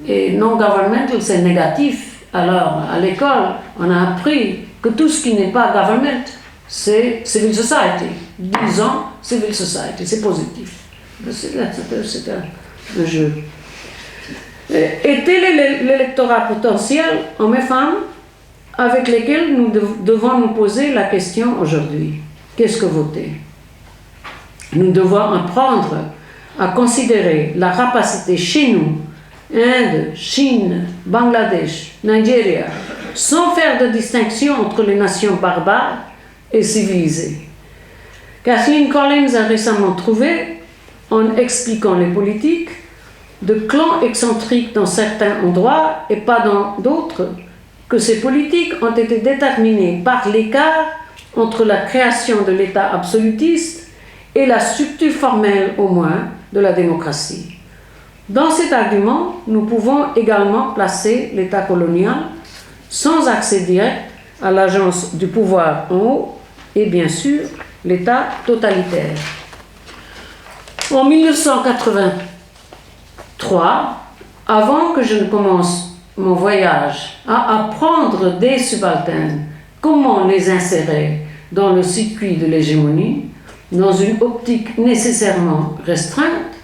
Et non-governmental, c'est négatif. Alors, à l'école, on a appris que tout ce qui n'est pas government, c'est civil society. Disons civil society, c'est positif. C'est un jeu. Et tel est l'électorat potentiel, hommes et femmes, avec lesquels nous devons nous poser la question aujourd'hui. Qu'est-ce que voter ? Nous devons apprendre à considérer la capacité chez nous, Inde, Chine, Bangladesh, Nigeria, sans faire de distinction entre les nations barbares et civilisées. Kathleen Collins a récemment trouvé, en expliquant les politiques, de clans excentriques dans certains endroits et pas dans d'autres, que ces politiques ont été déterminées par l'écart entre la création de l'État absolutiste et la structure formelle, au moins, de la démocratie. Dans cet argument, nous pouvons également placer l'État colonial sans accès direct à l'agence du pouvoir en haut et bien sûr l'État totalitaire. En 1983, avant que je ne commence mon voyage à apprendre des subalternes comment les insérer dans le circuit de l'hégémonie, dans une optique nécessairement restreinte,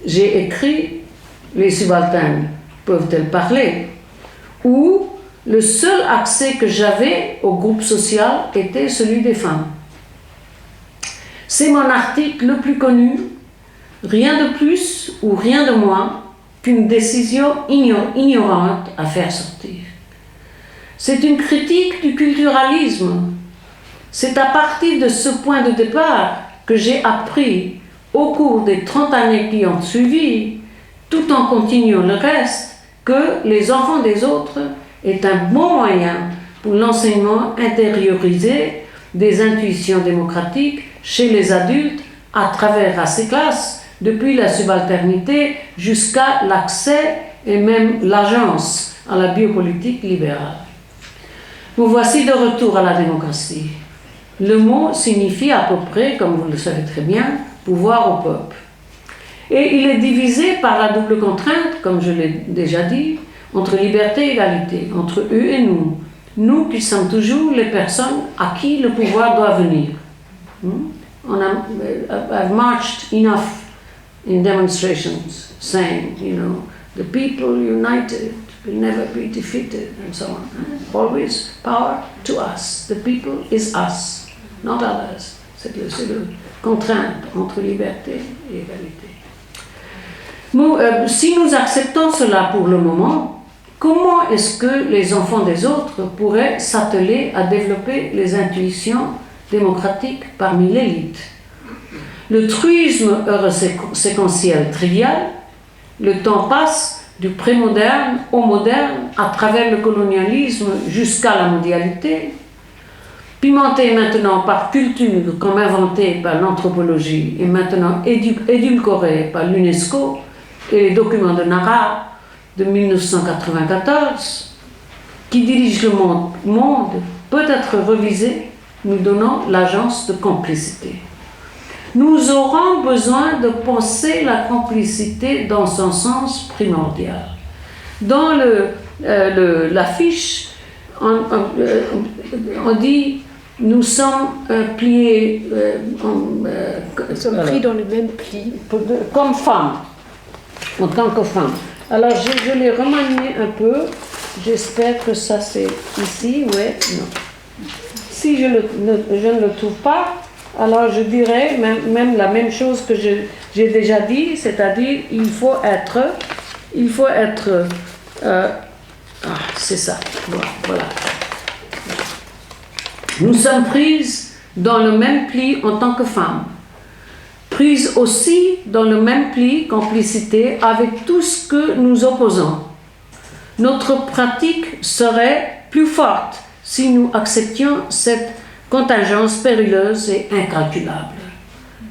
j'ai écrit « Les subalternes peuvent-elles parler ?» où le seul accès que j'avais au groupe social était celui des femmes. C'est mon article le plus connu, rien de plus ou rien de moins qu'une décision ignorante à faire sortir. C'est une critique du culturalisme. C'est à partir de ce point de départ que j'ai appris au cours des 30 années qui ont suivi, tout en continuant le reste, que les enfants des autres est un bon moyen pour l'enseignement intériorisé des intuitions démocratiques chez les adultes à travers ces classes, depuis la subalternité jusqu'à l'accès et même l'agence à la biopolitique libérale. Vous voici de retour à la démocratie. Le mot signifie à peu près, comme vous le savez très bien, pouvoir au peuple. Et il est divisé par la double contrainte, comme je l'ai déjà dit, entre liberté et égalité, entre eux et nous. Nous qui sommes toujours les personnes à qui le pouvoir doit venir. I've marched enough in demonstrations saying, the people united will never be defeated, and so on. Always power to us. The people is us, not others. C'est le contrainte entre liberté et égalité. Si nous acceptons cela pour le moment, comment est-ce que les enfants des autres pourraient s'atteler à développer les intuitions démocratiques parmi l'élite? Le truisme séquentiel trivial, le temps passe du pré-moderne au moderne à travers le colonialisme jusqu'à la mondialité, pimenté maintenant par culture comme inventée par l'anthropologie et maintenant édulcoré par l'UNESCO et les documents de Nara de 1994, qui dirige le monde peut être revisé, nous donnant l'agence de complicité. Nous aurons besoin de penser la complicité dans son sens primordial. Dans l'affiche, on dit nous sommes pliés, nous sommes pris dans le même pli. Comme femmes, en tant que femmes. Alors je l'ai remanié un peu, j'espère que ça c'est ici, ouais, non. Si je ne le trouve pas, alors je dirais même la même chose que j'ai déjà dit, c'est-à-dire il faut être, c'est ça, voilà. Nous sommes prises dans le même pli en tant que femmes, prises aussi dans le même pli complicité avec tout ce que nous opposons. Notre pratique serait plus forte si nous acceptions cette contingence périleuse et incalculable.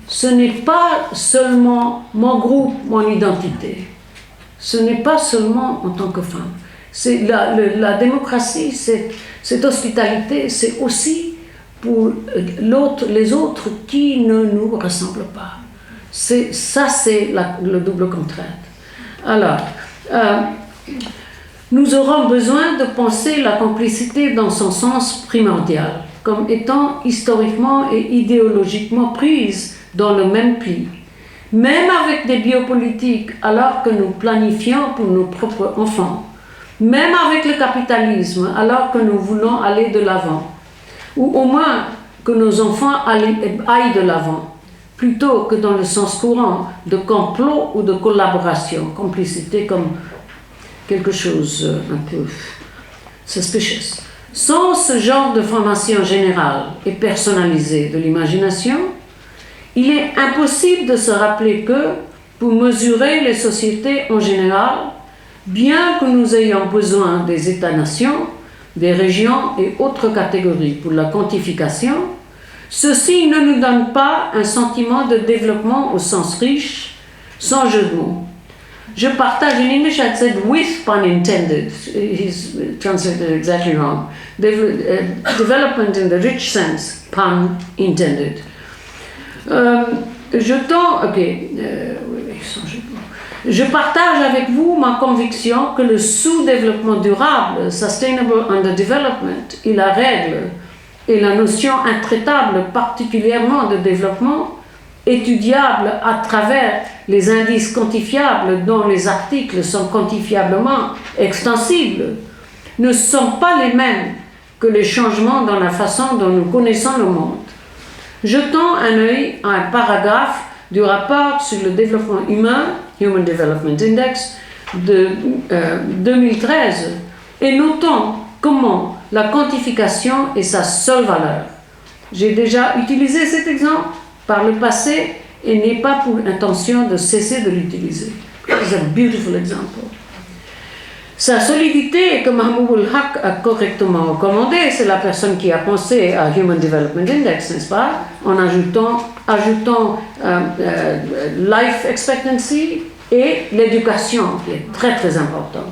Ce n'est pas seulement mon groupe, mon identité. Ce n'est pas seulement en tant que femme. C'est la démocratie, cette hospitalité, c'est aussi pour les autres qui ne nous ressemblent pas. C'est le double contrainte. Alors, nous aurons besoin de penser la complicité dans son sens primordial, comme étant historiquement et idéologiquement prises dans le même pli. Même avec des biopolitiques, alors que nous planifions pour nos propres enfants. Même avec le capitalisme, alors que nous voulons aller de l'avant. Ou au moins que nos enfants aillent de l'avant, plutôt que dans le sens courant de complot ou de collaboration, complicité comme quelque chose un peu suspicious. Sans ce genre de formation générale et personnalisée de l'imagination, il est impossible de se rappeler que, pour mesurer les sociétés en général, bien que nous ayons besoin des États-nations, des régions et autres catégories pour la quantification, ceci ne nous donne pas un sentiment de développement au sens riche, sans jeu de mots. Je partage, in English I said with pun intended, he's translated exactly wrong, development in the rich sense, pun intended. Je partage avec vous ma conviction que le sous-développement durable, sustainable underdevelopment, est la règle et la notion intraitable particulièrement de développement, étudiable à travers les indices quantifiables dont les articles sont quantifiablement extensibles, ne sont pas les mêmes que les changements dans la façon dont nous connaissons le monde. Jetons un œil à un paragraphe du rapport sur le développement humain, Human Development Index, de 2013, et notons comment la quantification est sa seule valeur. J'ai déjà utilisé cet exemple par le passé et n'ai pas pour intention de cesser de l'utiliser. C'est un beautiful example. Sa solidité, comme Mahmoud Haq a correctement recommandé, c'est la personne qui a pensé à Human Development Index, n'est-ce pas, en ajoutant life expectancy et l'éducation, qui est très très important.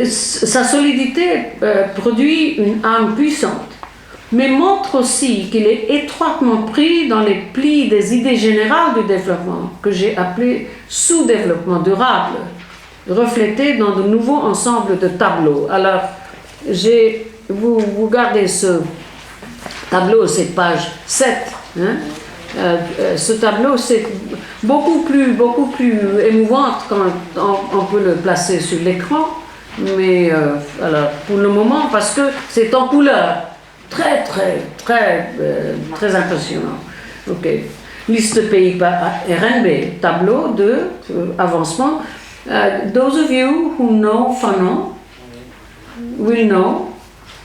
Sa solidité produit une âme puissante, mais montre aussi qu'il est étroitement pris dans les plis des idées générales du développement, que j'ai appelé sous-développement durable, reflété dans de nouveaux ensembles de tableaux. Alors, vous gardez tableau, c'est page 7. Hein. Ce tableau, c'est beaucoup plus émouvant quand on peut le placer sur l'écran. Mais alors, pour le moment, parce que c'est en couleur, très impressionnant. Ok. Liste pays par RNB, tableau de avancement. Those of you who know Fanon will know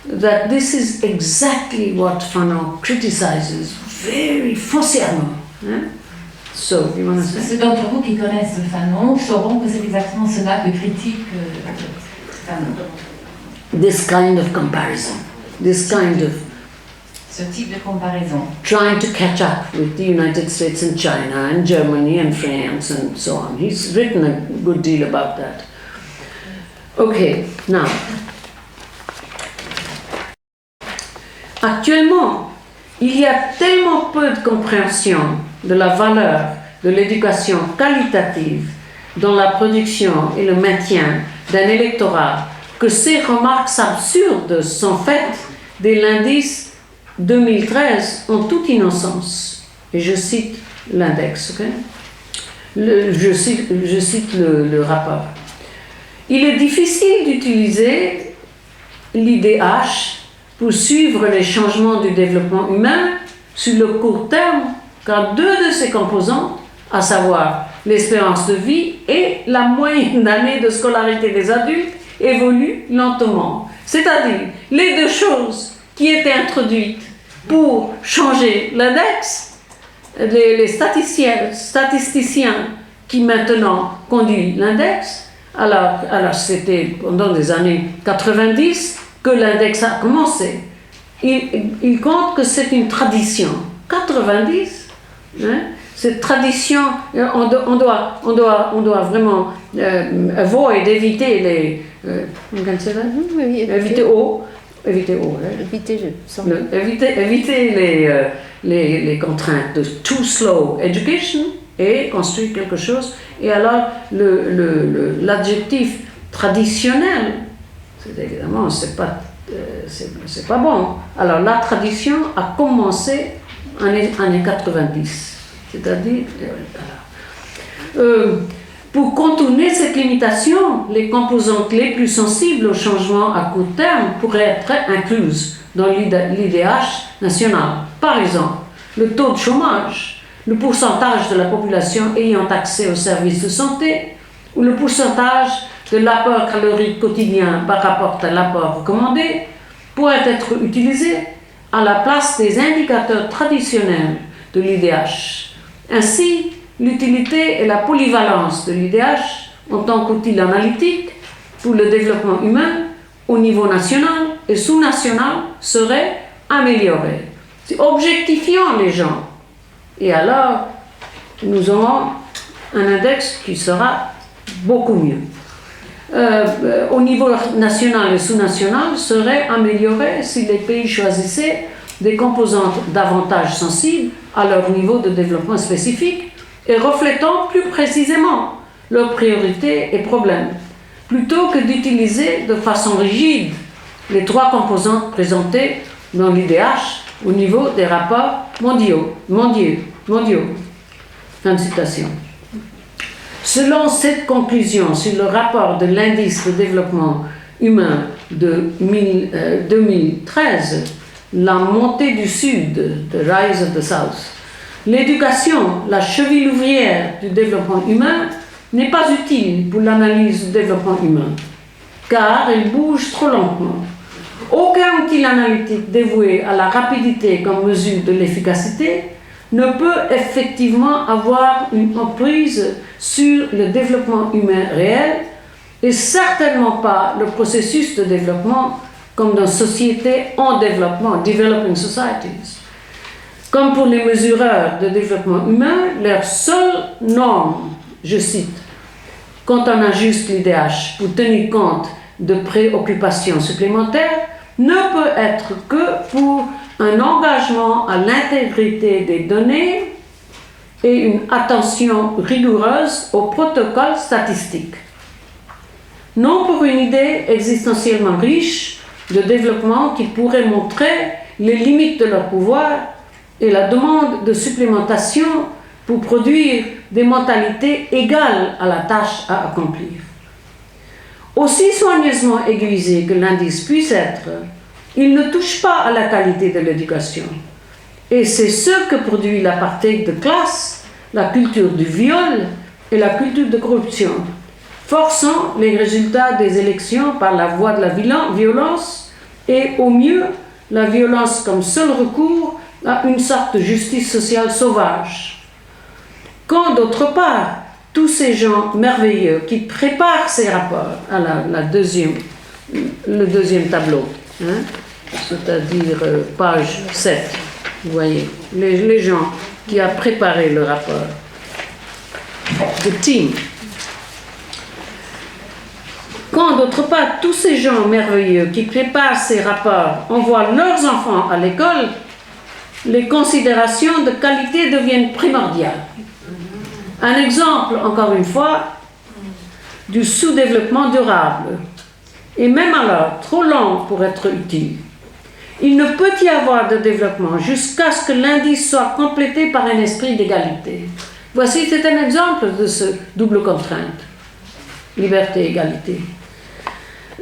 that this is exactly what Fanon criticizes very foncièrement. Hein? So, you want to say? Ceux d'entre vous qui connaissent Fanon sauront que c'est exactement cela que critique Fanon. This kind of comparison, this kind of Ce type de comparaison. trying to catch up with the United States and China and Germany and France and so on. He's written a good deal about that. Okay, now. Actuellement, il y a tellement peu de compréhension de la valeur de l'éducation qualitative dans la production et le maintien d'un électorat que ces remarques absurdes sont faites dès l'indice 2013 en toute innocence. Et je cite l'index, ok? Je cite le rapport. Il est difficile d'utiliser l'IDH pour suivre les changements du développement humain sur le court terme, car deux de ses composantes, à savoir l'espérance de vie et la moyenne d'années de scolarité des adultes, évoluent lentement. C'est-à-dire, les deux choses qui étaient introduites pour changer l'index, les statisticiens qui maintenant conduisent l'index, alors c'était pendant les années 90 que l'index a commencé. Il compte que c'est une tradition. 90, hein, cette tradition, on doit vraiment éviter les... Éviter les contraintes de too slow education et construire quelque chose. Et alors, l'adjectif traditionnel, évidemment, c'est pas bon. Alors, la tradition a commencé en années 90. C'est-à-dire... pour contourner cette limitation, les composantes les plus sensibles au changement à court terme pourraient être incluses dans l'IDH national. Par exemple, le taux de chômage, le pourcentage de la population ayant accès aux services de santé, ou le pourcentage de l'apport calorique quotidien par rapport à l'apport recommandé, pourraient être utilisés à la place des indicateurs traditionnels de l'IDH. Ainsi, l'utilité et la polyvalence de l'IDH en tant qu'outil analytique pour le développement humain au niveau national et sous-national seraient améliorées. C'est objectifiant les gens. Et alors, nous aurons un index qui sera beaucoup mieux. Au niveau national et sous-national serait amélioré si les pays choisissaient des composantes davantage sensibles à leur niveau de développement spécifique et reflétant plus précisément leurs priorités et problèmes, plutôt que d'utiliser de façon rigide les trois composantes présentées dans l'IDH au niveau des rapports mondiaux. Fin de citation. Selon cette conclusion sur le rapport de l'indice de développement humain de 2013, la montée du Sud, the rise of the South, l'éducation, la cheville ouvrière du développement humain, n'est pas utile pour l'analyse du développement humain, car elle bouge trop lentement. Aucun outil analytique dévoué à la rapidité comme mesure de l'efficacité ne peut effectivement avoir une emprise sur le développement humain réel et certainement pas le processus de développement comme dans sociétés en développement, developing societies. Comme pour les mesureurs de développement humain, leur seule norme, je cite, quand on ajuste l'IDH pour tenir compte de préoccupations supplémentaires, ne peut être que pour un engagement à l'intégrité des données et une attention rigoureuse aux protocoles statistiques. Non pour une idée existentiellement riche de développement qui pourrait montrer les limites de leur pouvoir et la demande de supplémentation pour produire des mentalités égales à la tâche à accomplir. Aussi soigneusement aiguisé que l'indice puisse être, il ne touche pas à la qualité de l'éducation. Et c'est ce que produit l'apartheid de classe, la culture du viol et la culture de corruption, forçant les résultats des élections par la voie de la violence et, au mieux, la violence comme seul recours à une sorte de justice sociale sauvage. Quand, d'autre part, tous ces gens merveilleux qui préparent ces rapports à le deuxième tableau, hein, c'est-à-dire page 7, vous voyez, les gens qui ont préparé le rapport, the team. Quand, d'autre part, tous ces gens merveilleux qui préparent ces rapports envoient leurs enfants à l'école, les considérations de qualité deviennent primordiales. Un exemple, encore une fois, du sous-développement durable, et même alors trop lent pour être utile. Il ne peut y avoir de développement jusqu'à ce que l'indice soit complété par un esprit d'égalité. Voici, c'est un exemple de ce double contrainte, liberté, égalité.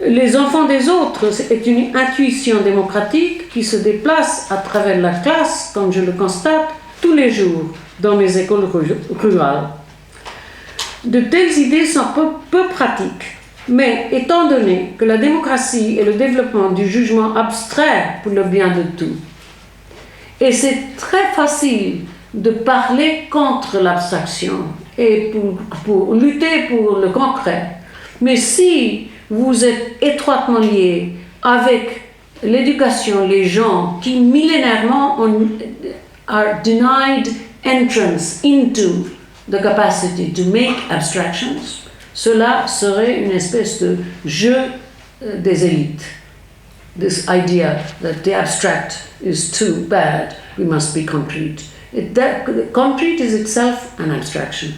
Les enfants des autres est une intuition démocratique qui se déplace à travers la classe, comme je le constate, tous les jours dans les écoles rurales. De telles idées sont peu pratiques, mais étant donné que la démocratie est le développement du jugement abstrait pour le bien de tout, et c'est très facile de parler contre l'abstraction et pour lutter pour le concret, mais si vous êtes étroitement liés avec l'éducation, les gens qui millénairement are denied entrance into the capacity to make abstractions, cela serait une espèce de jeu des élites. This idea that the abstract is too bad, we must be concrete. Concrete is itself an abstraction.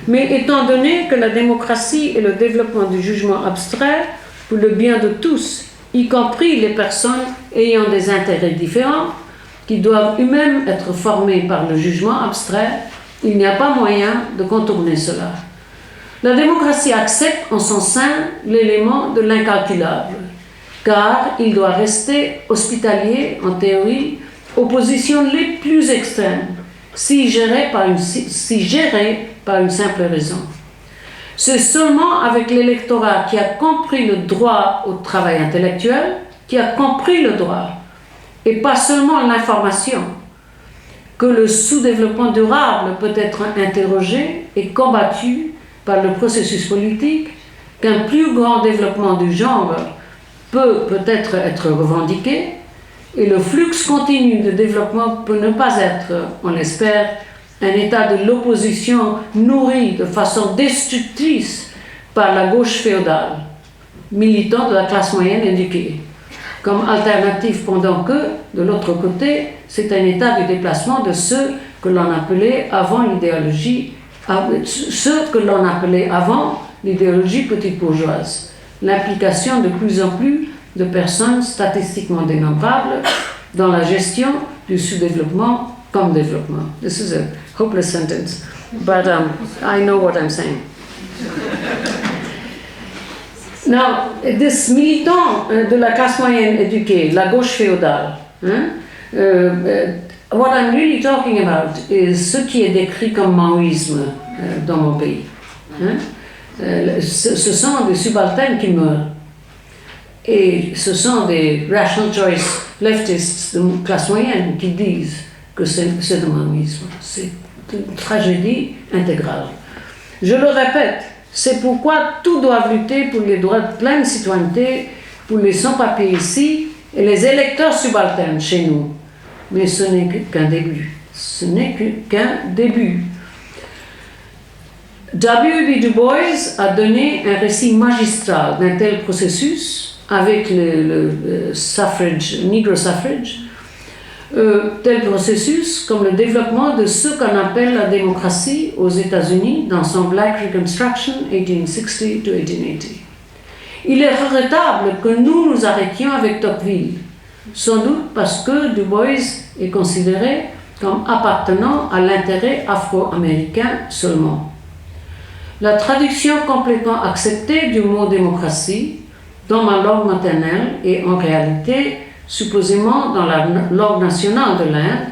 Mais étant donné que la démocratie est le développement du jugement abstrait pour le bien de tous, y compris les personnes ayant des intérêts différents, qui doivent eux-mêmes être formés par le jugement abstrait, il n'y a pas moyen de contourner cela. La démocratie accepte en son sein l'élément de l'incalculable, car il doit rester hospitalier, en théorie, aux positions les plus extrêmes, si géré par une simple raison. C'est seulement avec l'électorat qui a compris le droit au travail intellectuel, qui a compris le droit, et pas seulement l'information, que le sous-développement durable peut être interrogé et combattu par le processus politique, qu'un plus grand développement du genre peut-être être revendiqué, et le flux continu de développement peut ne pas être, on l'espère, un état de l'opposition nourri de façon destructrice par la gauche féodale, militant de la classe moyenne éduquée, comme alternative, pendant que, de l'autre côté, c'est un état de déplacement de ceux que l'on appelait avant l'idéologie petite bourgeoise, l'implication de plus en plus de personnes statistiquement dénombrables dans la gestion du sous-développement comme développement. This is a hopeless sentence, but I know what I'm saying. Now, this militant de la classe moyenne éduquée, la gauche féodale, what I'm really talking about is ce qui est décrit comme maoïsme dans mon pays. Ce sont des subalternes qui meurent. Et ce sont des rational choice leftists de classe moyenne qui disent que c'est le maoïsme. C'est une tragédie intégrale. Je le répète, c'est pourquoi tous doivent lutter pour les droits de pleine citoyenneté pour les sans-papiers ici et les électeurs subalternes chez nous. Mais ce n'est qu'un début. Ce n'est qu'un début. W.B. Du Bois a donné un récit magistral d'un tel processus avec le suffrage, Negro suffrage, tel processus comme le développement de ce qu'on appelle la démocratie aux États-Unis dans son Black Reconstruction 1860 to 1880. Il est regrettable que nous nous arrêtions avec Tocqueville, sans doute parce que Du Bois est considéré comme appartenant à l'intérêt afro-américain seulement. La traduction complètement acceptée du mot démocratie dans ma langue maternelle est en réalité supposément dans la langue nationale de l'Inde,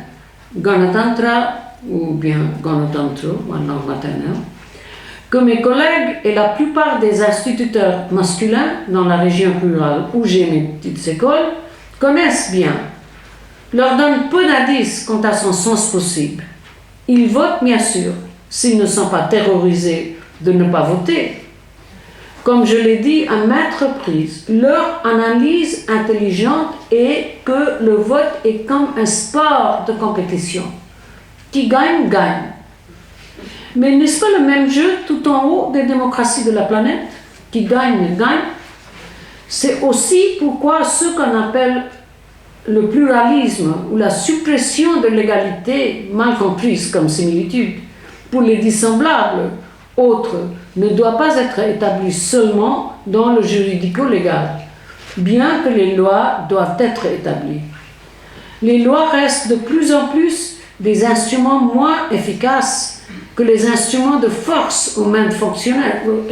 Ganatantra ou bien Ganatantro, ma langue maternelle, que mes collègues et la plupart des instituteurs masculins dans la région rurale où j'ai mes petites écoles connaissent bien, leur donnent peu d'indices quant à son sens possible. Ils votent bien sûr, s'ils ne sont pas terrorisés de ne pas voter. Comme je l'ai dit à maintes reprises, leur analyse intelligente est que le vote est comme un sport de compétition. Qui gagne, gagne. Mais n'est-ce pas le même jeu tout en haut des démocraties de la planète? Qui gagne, gagne. C'est aussi pourquoi ce qu'on appelle le pluralisme ou la suppression de l'égalité, mal comprise comme similitude, pour les dissemblables autres, ne doit pas être établi seulement dans le juridico-légal, bien que les lois doivent être établies. Les lois restent de plus en plus des instruments moins efficaces que les instruments de force aux mains de fonctionnaires, law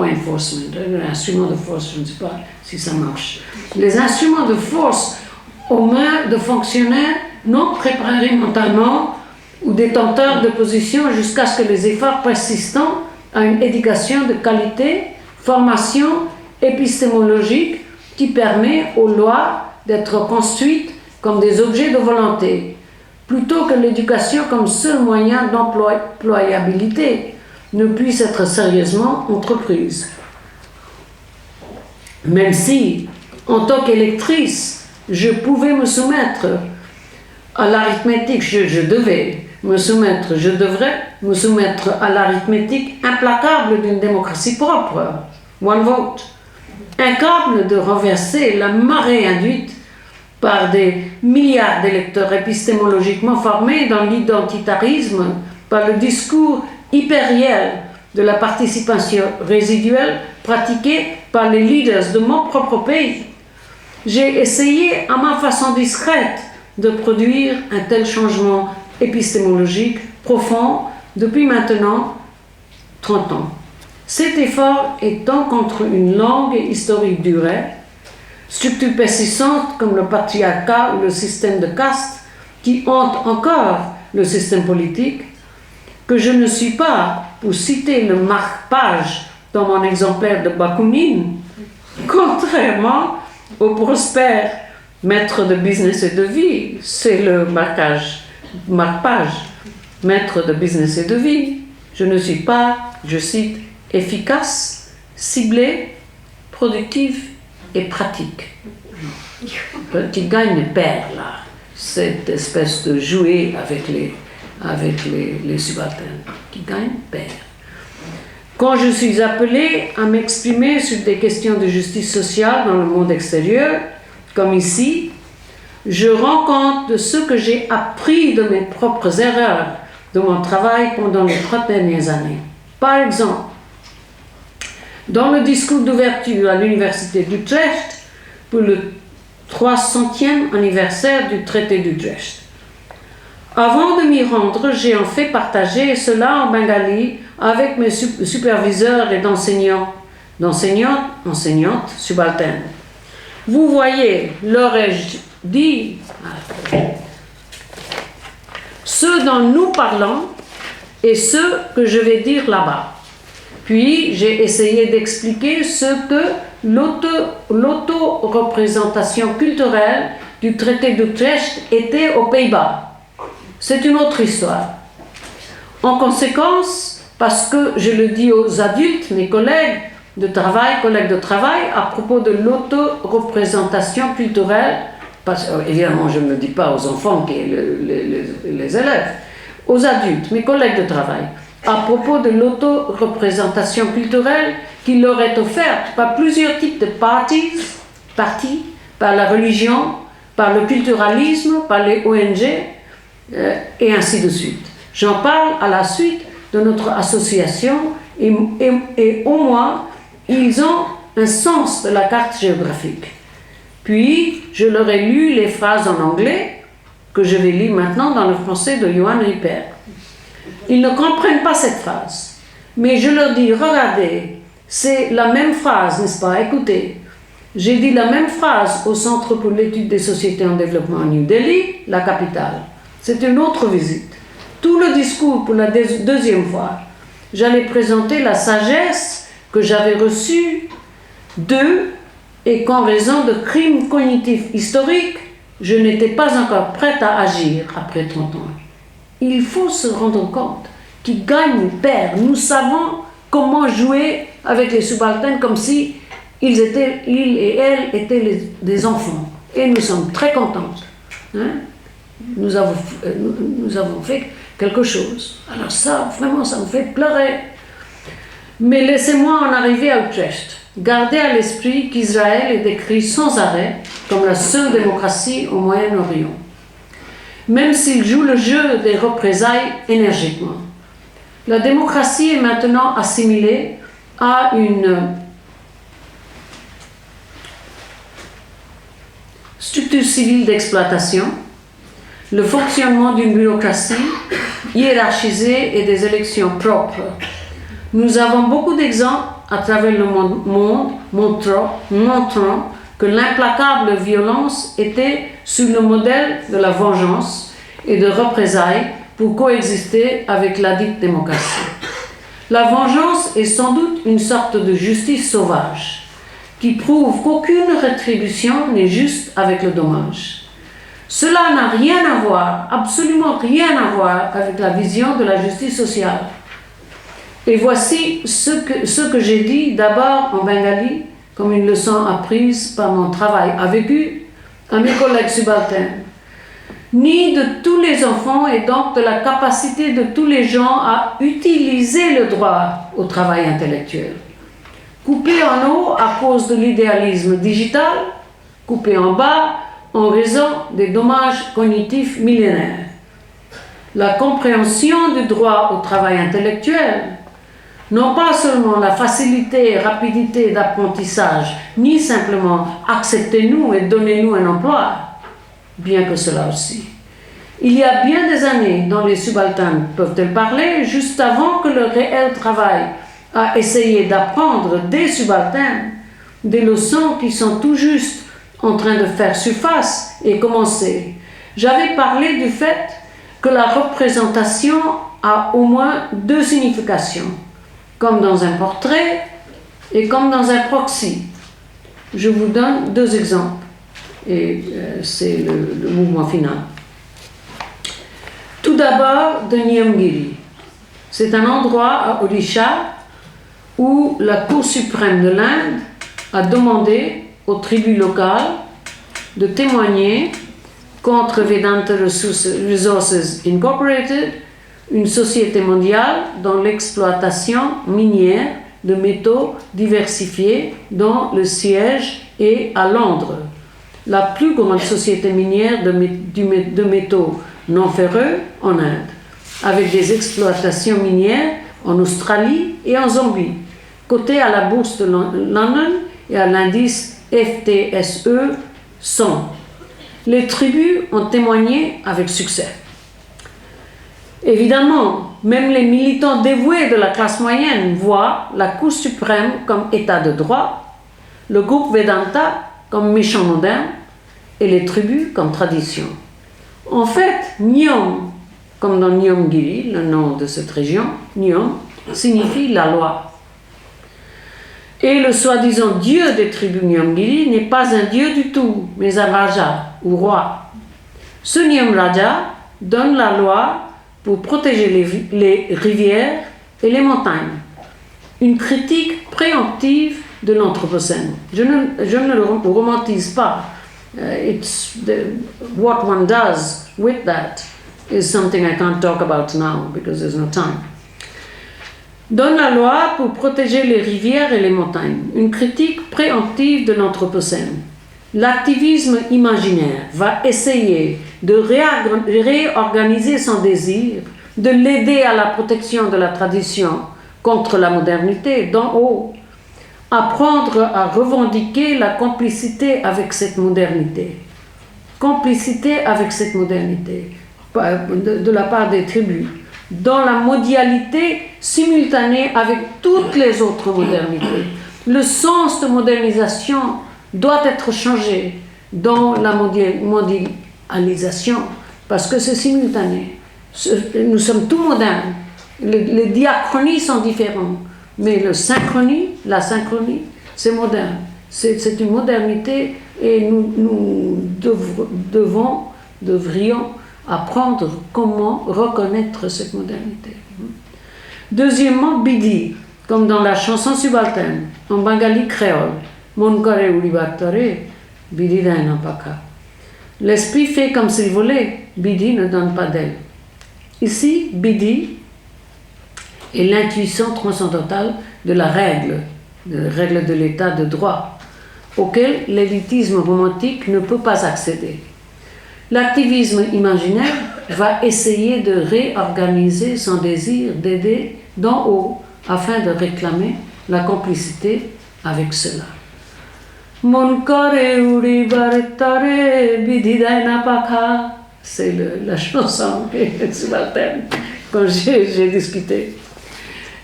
enforcement, instruments de force, je ne sais pas si ça marche. Les instruments de force aux mains de fonctionnaires non préparés mentalement ou détenteurs de position jusqu'à ce que les efforts persistants à une éducation de qualité, formation épistémologique qui permet aux lois d'être construites comme des objets de volonté, plutôt que l'éducation comme seul moyen d'employabilité ne puisse être sérieusement entreprise. Même si, en tant qu'électrice, je pouvais me soumettre à l'arithmétique, je devrais me soumettre à l'arithmétique implacable d'une démocratie propre, one vote, incapable de renverser la marée induite par des milliards d'électeurs épistémologiquement formés dans l'identitarisme, par le discours hyper-réel de la participation résiduelle pratiquée par les leaders de mon propre pays. J'ai essayé, à ma façon discrète, de produire un tel changement épistémologique profond depuis maintenant 30 ans. Cet effort étant contre une longue historique durée, structure persistante comme le patriarcat ou le système de caste qui hante encore le système politique, que je ne suis pas, pour citer le marque-page dans mon exemplaire de Bakounine, contrairement au prospère maître de business et de vie, c'est le marque-page, maître de business et de vie. Je ne suis pas, je cite, efficace, ciblée, productive et pratique. Qui gagne perd là, cette espèce de jouer avec les subalternes. Qui gagne perd. Quand je suis appelée à m'exprimer sur des questions de justice sociale dans le monde extérieur, comme ici, je rends compte de ce que j'ai appris de mes propres erreurs de mon travail pendant les 30 dernières années. Par exemple, dans le discours d'ouverture à l'université d'Utrecht pour le 300e anniversaire du traité d'Utrecht. Avant de m'y rendre, j'ai en fait partagé cela en bengali avec mes superviseurs et enseignantes subalternes. Vous voyez, leur ai-je dit, ce dont nous parlons et ce que je vais dire là-bas. Puis, j'ai essayé d'expliquer ce que l'auto-représentation culturelle du traité d'Utrecht était aux Pays-Bas. C'est une autre histoire. En conséquence, parce que je le dis aux adultes, mes collègues de travail, à propos de l'auto-représentation culturelle, parce évidemment je ne le dis pas aux enfants qui les élèves, aux adultes, mes collègues de travail, à propos de l'auto-représentation culturelle qui leur est offerte par plusieurs types de partis, par la religion, par le culturalisme, par les ONG, et ainsi de suite. J'en parle à la suite de notre association et au moins, ils ont un sens de la carte géographique. Puis, je leur ai lu les phrases en anglais, que je vais lire maintenant dans le français de Johann Ripper. Ils ne comprennent pas cette phrase, mais je leur dis, regardez, c'est la même phrase, n'est-ce pas? Écoutez, j'ai dit la même phrase au Centre pour l'étude des sociétés en développement à New Delhi, la capitale. C'est une autre visite. Tout le discours pour la deuxième fois, j'allais présenter la sagesse que j'avais reçue d'eux et qu'en raison de crimes cognitifs historiques, je n'étais pas encore prête à agir après 30 ans. Il faut se rendre compte qui gagne ou perd. Nous savons comment jouer avec les subalternes comme si ils et elles étaient des enfants. Et nous sommes très contentes. Hein? Nous avons fait quelque chose. Alors ça, vraiment, ça me fait pleurer. Mais laissez-moi en arriver à Utrecht. Gardez à l'esprit qu'Israël est décrit sans arrêt comme la seule démocratie au Moyen-Orient, même s'il joue le jeu des représailles énergiquement. La démocratie est maintenant assimilée à une structure civile d'exploitation, le fonctionnement d'une bureaucratie hiérarchisée et des élections propres. Nous avons beaucoup d'exemples à travers le monde montrant que l'implacable violence était sur le modèle de la vengeance et de représailles pour coexister avec la dite démocratie. La vengeance est sans doute une sorte de justice sauvage qui prouve qu'aucune rétribution n'est juste avec le dommage. Cela n'a rien à voir, absolument rien à voir avec la vision de la justice sociale. Et voici ce que j'ai dit d'abord en bengali, comme une leçon apprise par mon travail avec eux, à mes collègues subalternes. Ni de tous les enfants et donc de la capacité de tous les gens à utiliser le droit au travail intellectuel. Coupé en haut à cause de l'idéalisme digital, coupé en bas en raison des dommages cognitifs millénaires. La compréhension du droit au travail intellectuel, non pas seulement la facilité et rapidité d'apprentissage, ni simplement acceptez-nous et donnez-nous un emploi, bien que cela aussi. Il y a bien des années dont les subalternes peuvent-elles parler, juste avant que le réel travail a essayé d'apprendre des subalternes des leçons qui sont tout juste en train de faire surface et commencer. J'avais parlé du fait que la représentation a au moins deux significations, comme dans un portrait et comme dans un proxy. Je vous donne deux exemples, et c'est le mouvement final. Tout d'abord, de Nyamgiri. C'est un endroit à Odisha où la Cour suprême de l'Inde a demandé aux tribus locales de témoigner contre Vedanta Resources Incorporated, une société mondiale dans l'exploitation minière de métaux diversifiés dont le siège est à Londres, la plus grande société minière de métaux non ferreux en Inde, avec des exploitations minières en Australie et en Zambie, cotée à la bourse de London et à l'indice FTSE 100. Les tribus ont témoigné avec succès. Évidemment, même les militants dévoués de la classe moyenne voient la Cour suprême comme état de droit, le groupe Vedanta comme méchant moderne et les tribus comme tradition. En fait, Nyom, comme dans Nyamgiri, le nom de cette région, Nyom signifie la loi. Et le soi-disant dieu des tribus Nyamgiri n'est pas un dieu du tout, mais un raja ou roi. Ce Nyam Raja donne la loi pour protéger les rivières et les montagnes. Une critique préemptive de l'Anthropocène. Je ne le romantise pas. What one does with that is something I can't talk about now because there's no time. Donne la loi pour protéger les rivières et les montagnes. Une critique préemptive de l'Anthropocène. L'activisme imaginaire va essayer de réorganiser son désir, de l'aider à la protection de la tradition contre la modernité d'en haut, apprendre à revendiquer la complicité avec cette modernité. Complicité avec cette modernité de la part des tribus, dans la mondialité simultanée avec toutes les autres modernités. Le sens de modernisation doit être changé dans la mondialisation, parce que c'est simultané. Nous sommes tous modernes. Les diachronies sont différentes, mais la synchronie, c'est moderne. C'est une modernité et nous devrions apprendre comment reconnaître cette modernité. Deuxièmement, Bidi, comme dans la chanson subalterne, en bengali créole, Mon kore ulibattare, Bidi daina paka. L'esprit fait comme s'il voulait, Bidi ne donne pas d'aile. Ici, Bidi est l'intuition transcendantale de la règle de l'état de droit, auquel l'élitisme romantique ne peut pas accéder. L'activisme imaginaire va essayer de réorganiser son désir d'aider d'en haut afin de réclamer la complicité avec cela. Mon kore ulibattare, Bidi daina paka. C'est la chanson subalterne quand j'ai discuté.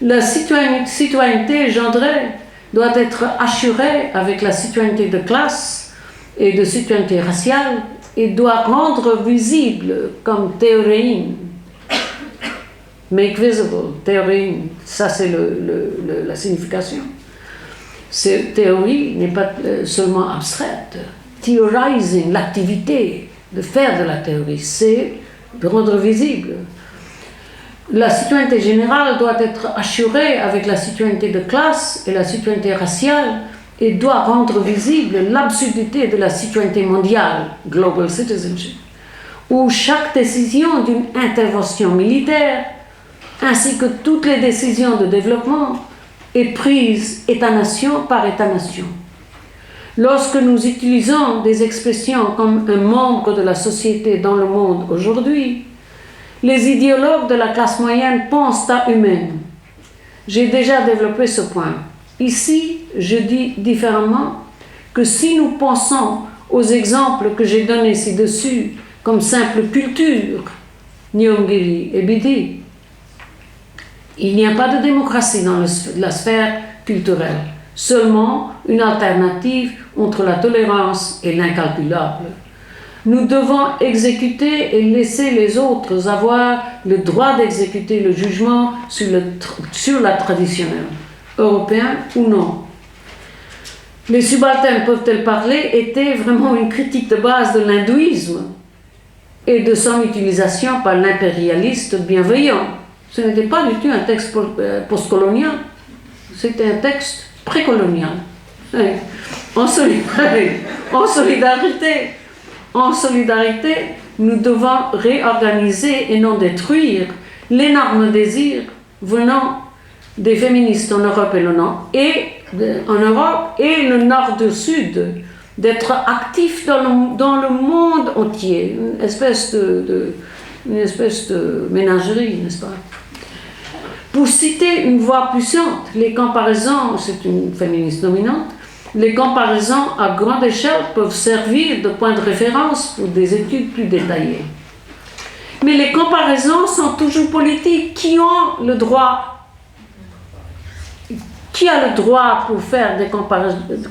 La citoyenneté engendrée doit être assurée avec la citoyenneté de classe et de citoyenneté raciale et doit rendre visible comme théorie. Make visible, théorie, ça c'est la signification. Cette théorie n'est pas seulement abstraite. Theorizing, l'activité de faire de la théorie, c'est de rendre visible. La citoyenneté générale doit être assurée avec la citoyenneté de classe et la citoyenneté raciale et doit rendre visible l'absurdité de la citoyenneté mondiale, global citizenship, où chaque décision d'une intervention militaire, ainsi que toutes les décisions de développement, est prise État-nation par État-nation. Lorsque nous utilisons des expressions comme un membre de la société dans le monde aujourd'hui, les idéologues de la classe moyenne pensent à eux-mêmes. J'ai déjà développé ce point. Ici, je dis différemment que si nous pensons aux exemples que j'ai donnés ci-dessus comme simple culture, Nyongiri et Bidi, il n'y a pas de démocratie dans la sphère culturelle, seulement une alternative entre la tolérance et l'incalculable. Nous devons exécuter et laisser les autres avoir le droit d'exécuter le jugement sur la traditionnelle, européen ou non. Les subalternes peuvent-elles parler était vraiment une critique de base de l'hindouisme et de son utilisation par l'impérialiste bienveillant. Ce n'était pas du tout un texte postcolonial, c'était un texte précolonial. En solidarité, nous devons réorganiser et non détruire l'énorme désir venant des féministes en Europe et le nord du sud d'être actifs dans le monde entier, une espèce de ménagerie, n'est-ce pas? Pour citer une voix puissante, les comparaisons, c'est une féministe dominante, les comparaisons à grande échelle peuvent servir de point de référence pour des études plus détaillées. Mais les comparaisons sont toujours politiques. Qui a le droit pour faire des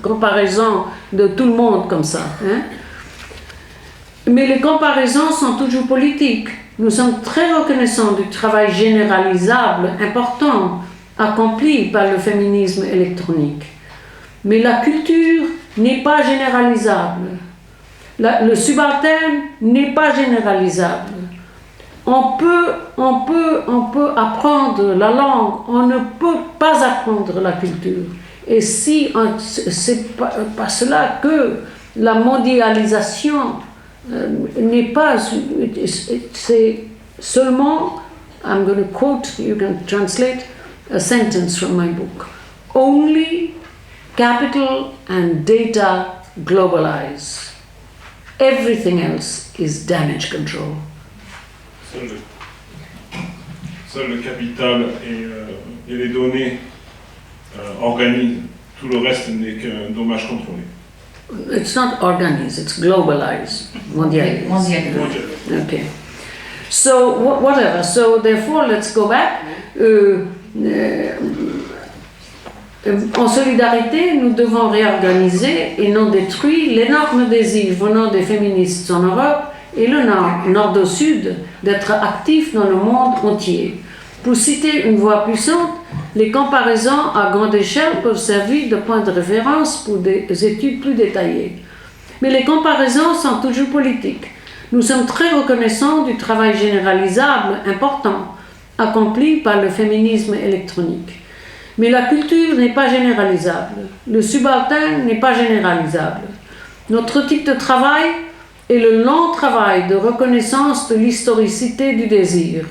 comparaisons de tout le monde comme ça, hein? Mais les comparaisons sont toujours politiques. Nous sommes très reconnaissants du travail généralisable important accompli par le féminisme électronique. Mais la culture n'est pas généralisable. Le subalterne n'est pas généralisable. On peut apprendre la langue, on ne peut pas apprendre la culture. Et si c'est pas cela que la mondialisation n'est pas, c'est seulement, I'm going to quote, you can translate a sentence from my book. Only capital and data globalize. Everything else is damage control. Seul le capital et les données organisent Tout le reste n'est qu'un dommage contrôlé. It's not organized, it's globalized, mondialized. Mondial. Okay. So, whatever. So, therefore, let's go back. En solidarité, nous devons réorganiser et non détruire l'énorme désir venant des féministes en Europe et le nord au sud d'être actifs dans le monde entier. Pour citer une voix puissante, les comparaisons à grande échelle peuvent servir de point de référence pour des études plus détaillées. Mais les comparaisons sont toujours politiques. Nous sommes très reconnaissants du travail généralisable important accompli par le féminisme électronique. Mais la culture n'est pas généralisable. Le subaltern n'est pas généralisable. Notre type de travail est le long travail de reconnaissance de l'historicité du désir.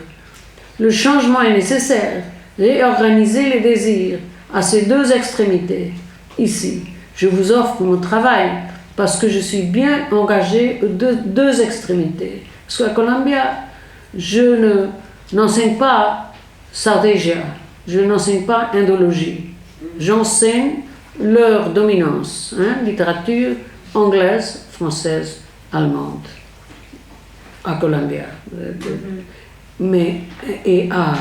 Le changement est nécessaire. Réorganiser les désirs à ces deux extrémités. Ici, je vous offre mon travail parce que je suis bien engagée aux deux extrémités. Parce qu'à Columbia, je n'enseigne pas South Asia, je n'enseigne pas Indologie. J'enseigne leur dominance, littérature anglaise, française, allemande, à Columbia. Mais à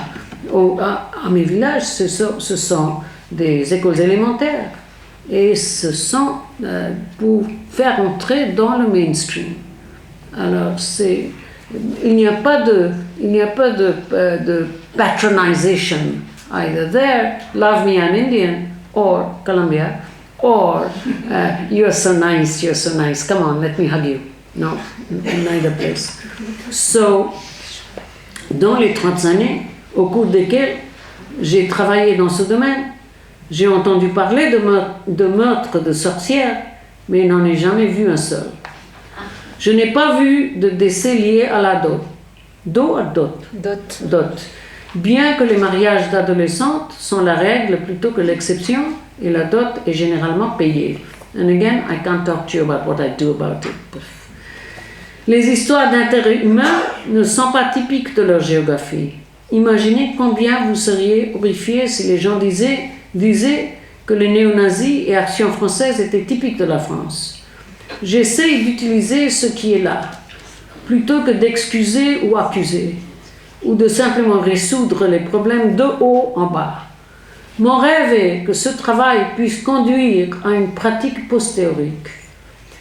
mes villages, ce sont des écoles élémentaires et ce sont pour faire entrer dans le mainstream. Alors il n'y a pas de patronization either there. Love me an Indian or Columbia or you're so nice. Come on, let me hug you. No, neither place. So, dans les 30 années au cours desquelles j'ai travaillé dans ce domaine, j'ai entendu parler de meurtres de sorcières, mais n'en ai jamais vu un seul. Je n'ai pas vu de décès liés à la dot. Dot. Bien que les mariages d'adolescentes sont la règle plutôt que l'exception, et la dot est généralement payée. And again, I can't talk to you about what I do about it. Les histoires d'intérêt humain ne sont pas typiques de leur géographie. Imaginez combien vous seriez horrifiés si les gens disaient que les néo-nazis et Action française étaient typiques de la France. J'essaie d'utiliser ce qui est là, plutôt que d'excuser ou accuser, ou de simplement résoudre les problèmes de haut en bas. Mon rêve est que ce travail puisse conduire à une pratique post-théorique.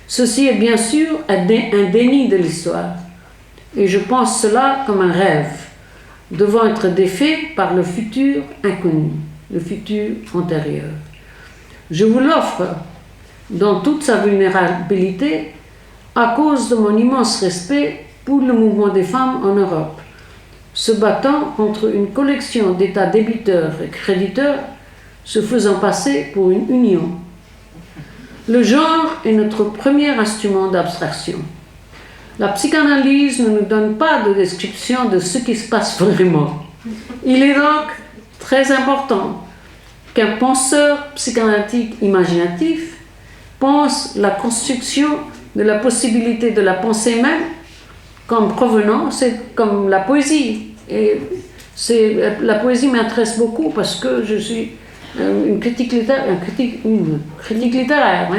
Ceci est bien sûr un déni de l'histoire, et je pense cela comme un rêve, devant être défait par le futur inconnu, le futur antérieur. Je vous l'offre dans toute sa vulnérabilité à cause de mon immense respect pour le mouvement des femmes en Europe, se battant contre une collection d'États débiteurs et créditeurs, se faisant passer pour une union. Le genre est notre premier instrument d'abstraction. La psychanalyse ne nous donne pas de description de ce qui se passe vraiment. Il est donc très important qu'un penseur psychanalytique imaginatif pense la construction de la possibilité de la pensée même comme provenant, c'est comme la poésie. Et la poésie m'intéresse beaucoup parce que je suis une critique littéraire.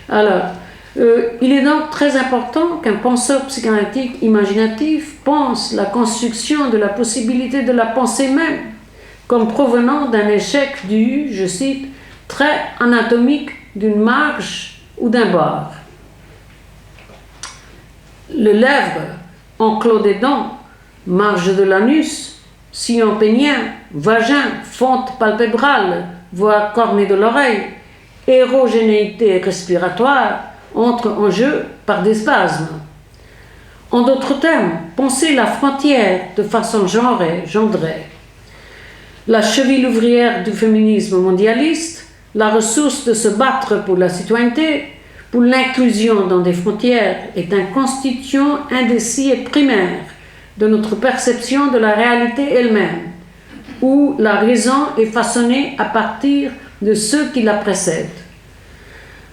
Alors, il est donc très important qu'un penseur psychanalytique imaginatif pense la construction de la possibilité de la pensée même comme provenant d'un échec du, je cite, trait anatomique d'une marge ou d'un bord. Le lèvre, enclos des dents, marge de l'anus, sillon pénien, vagin, fente palpébrale, voire cornée de l'oreille, érogénéité respiratoire entrent en jeu par des spasmes. En d'autres termes, penser la frontière de façon genrée. La cheville ouvrière du féminisme mondialiste, la ressource de se battre pour la citoyenneté, pour l'inclusion dans des frontières, est un constituant indécis et primaire de notre perception de la réalité elle-même, où la raison est façonnée à partir de ceux qui la précèdent.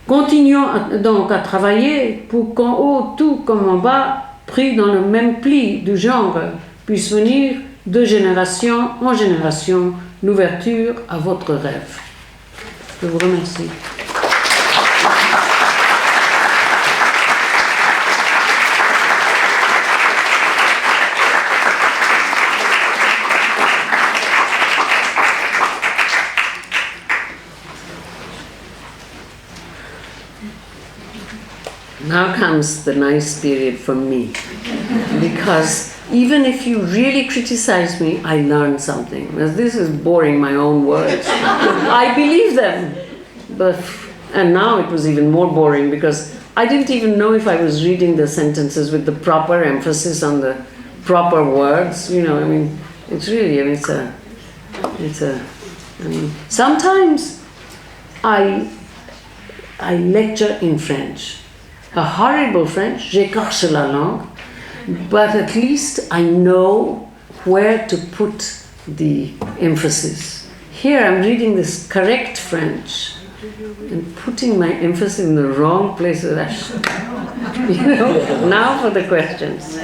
Continuons donc à travailler pour qu'en haut, tout comme en bas, pris dans le même pli du genre, puisse venir de génération en génération l'ouverture à votre rêve. Je vous remercie. Now comes the nice period for me, because even if you really criticize me, I learn something. Because this is boring, my own words. I believe them. And now it was even more boring because I didn't even know if I was reading the sentences with the proper emphasis on the proper words. You know, I mean, it's really, sometimes I lecture in French. A horrible French, j'écorche la langue, but at least I know where to put the emphasis. Here I'm reading this correct French and putting my emphasis in the wrong places. You know, now for the questions.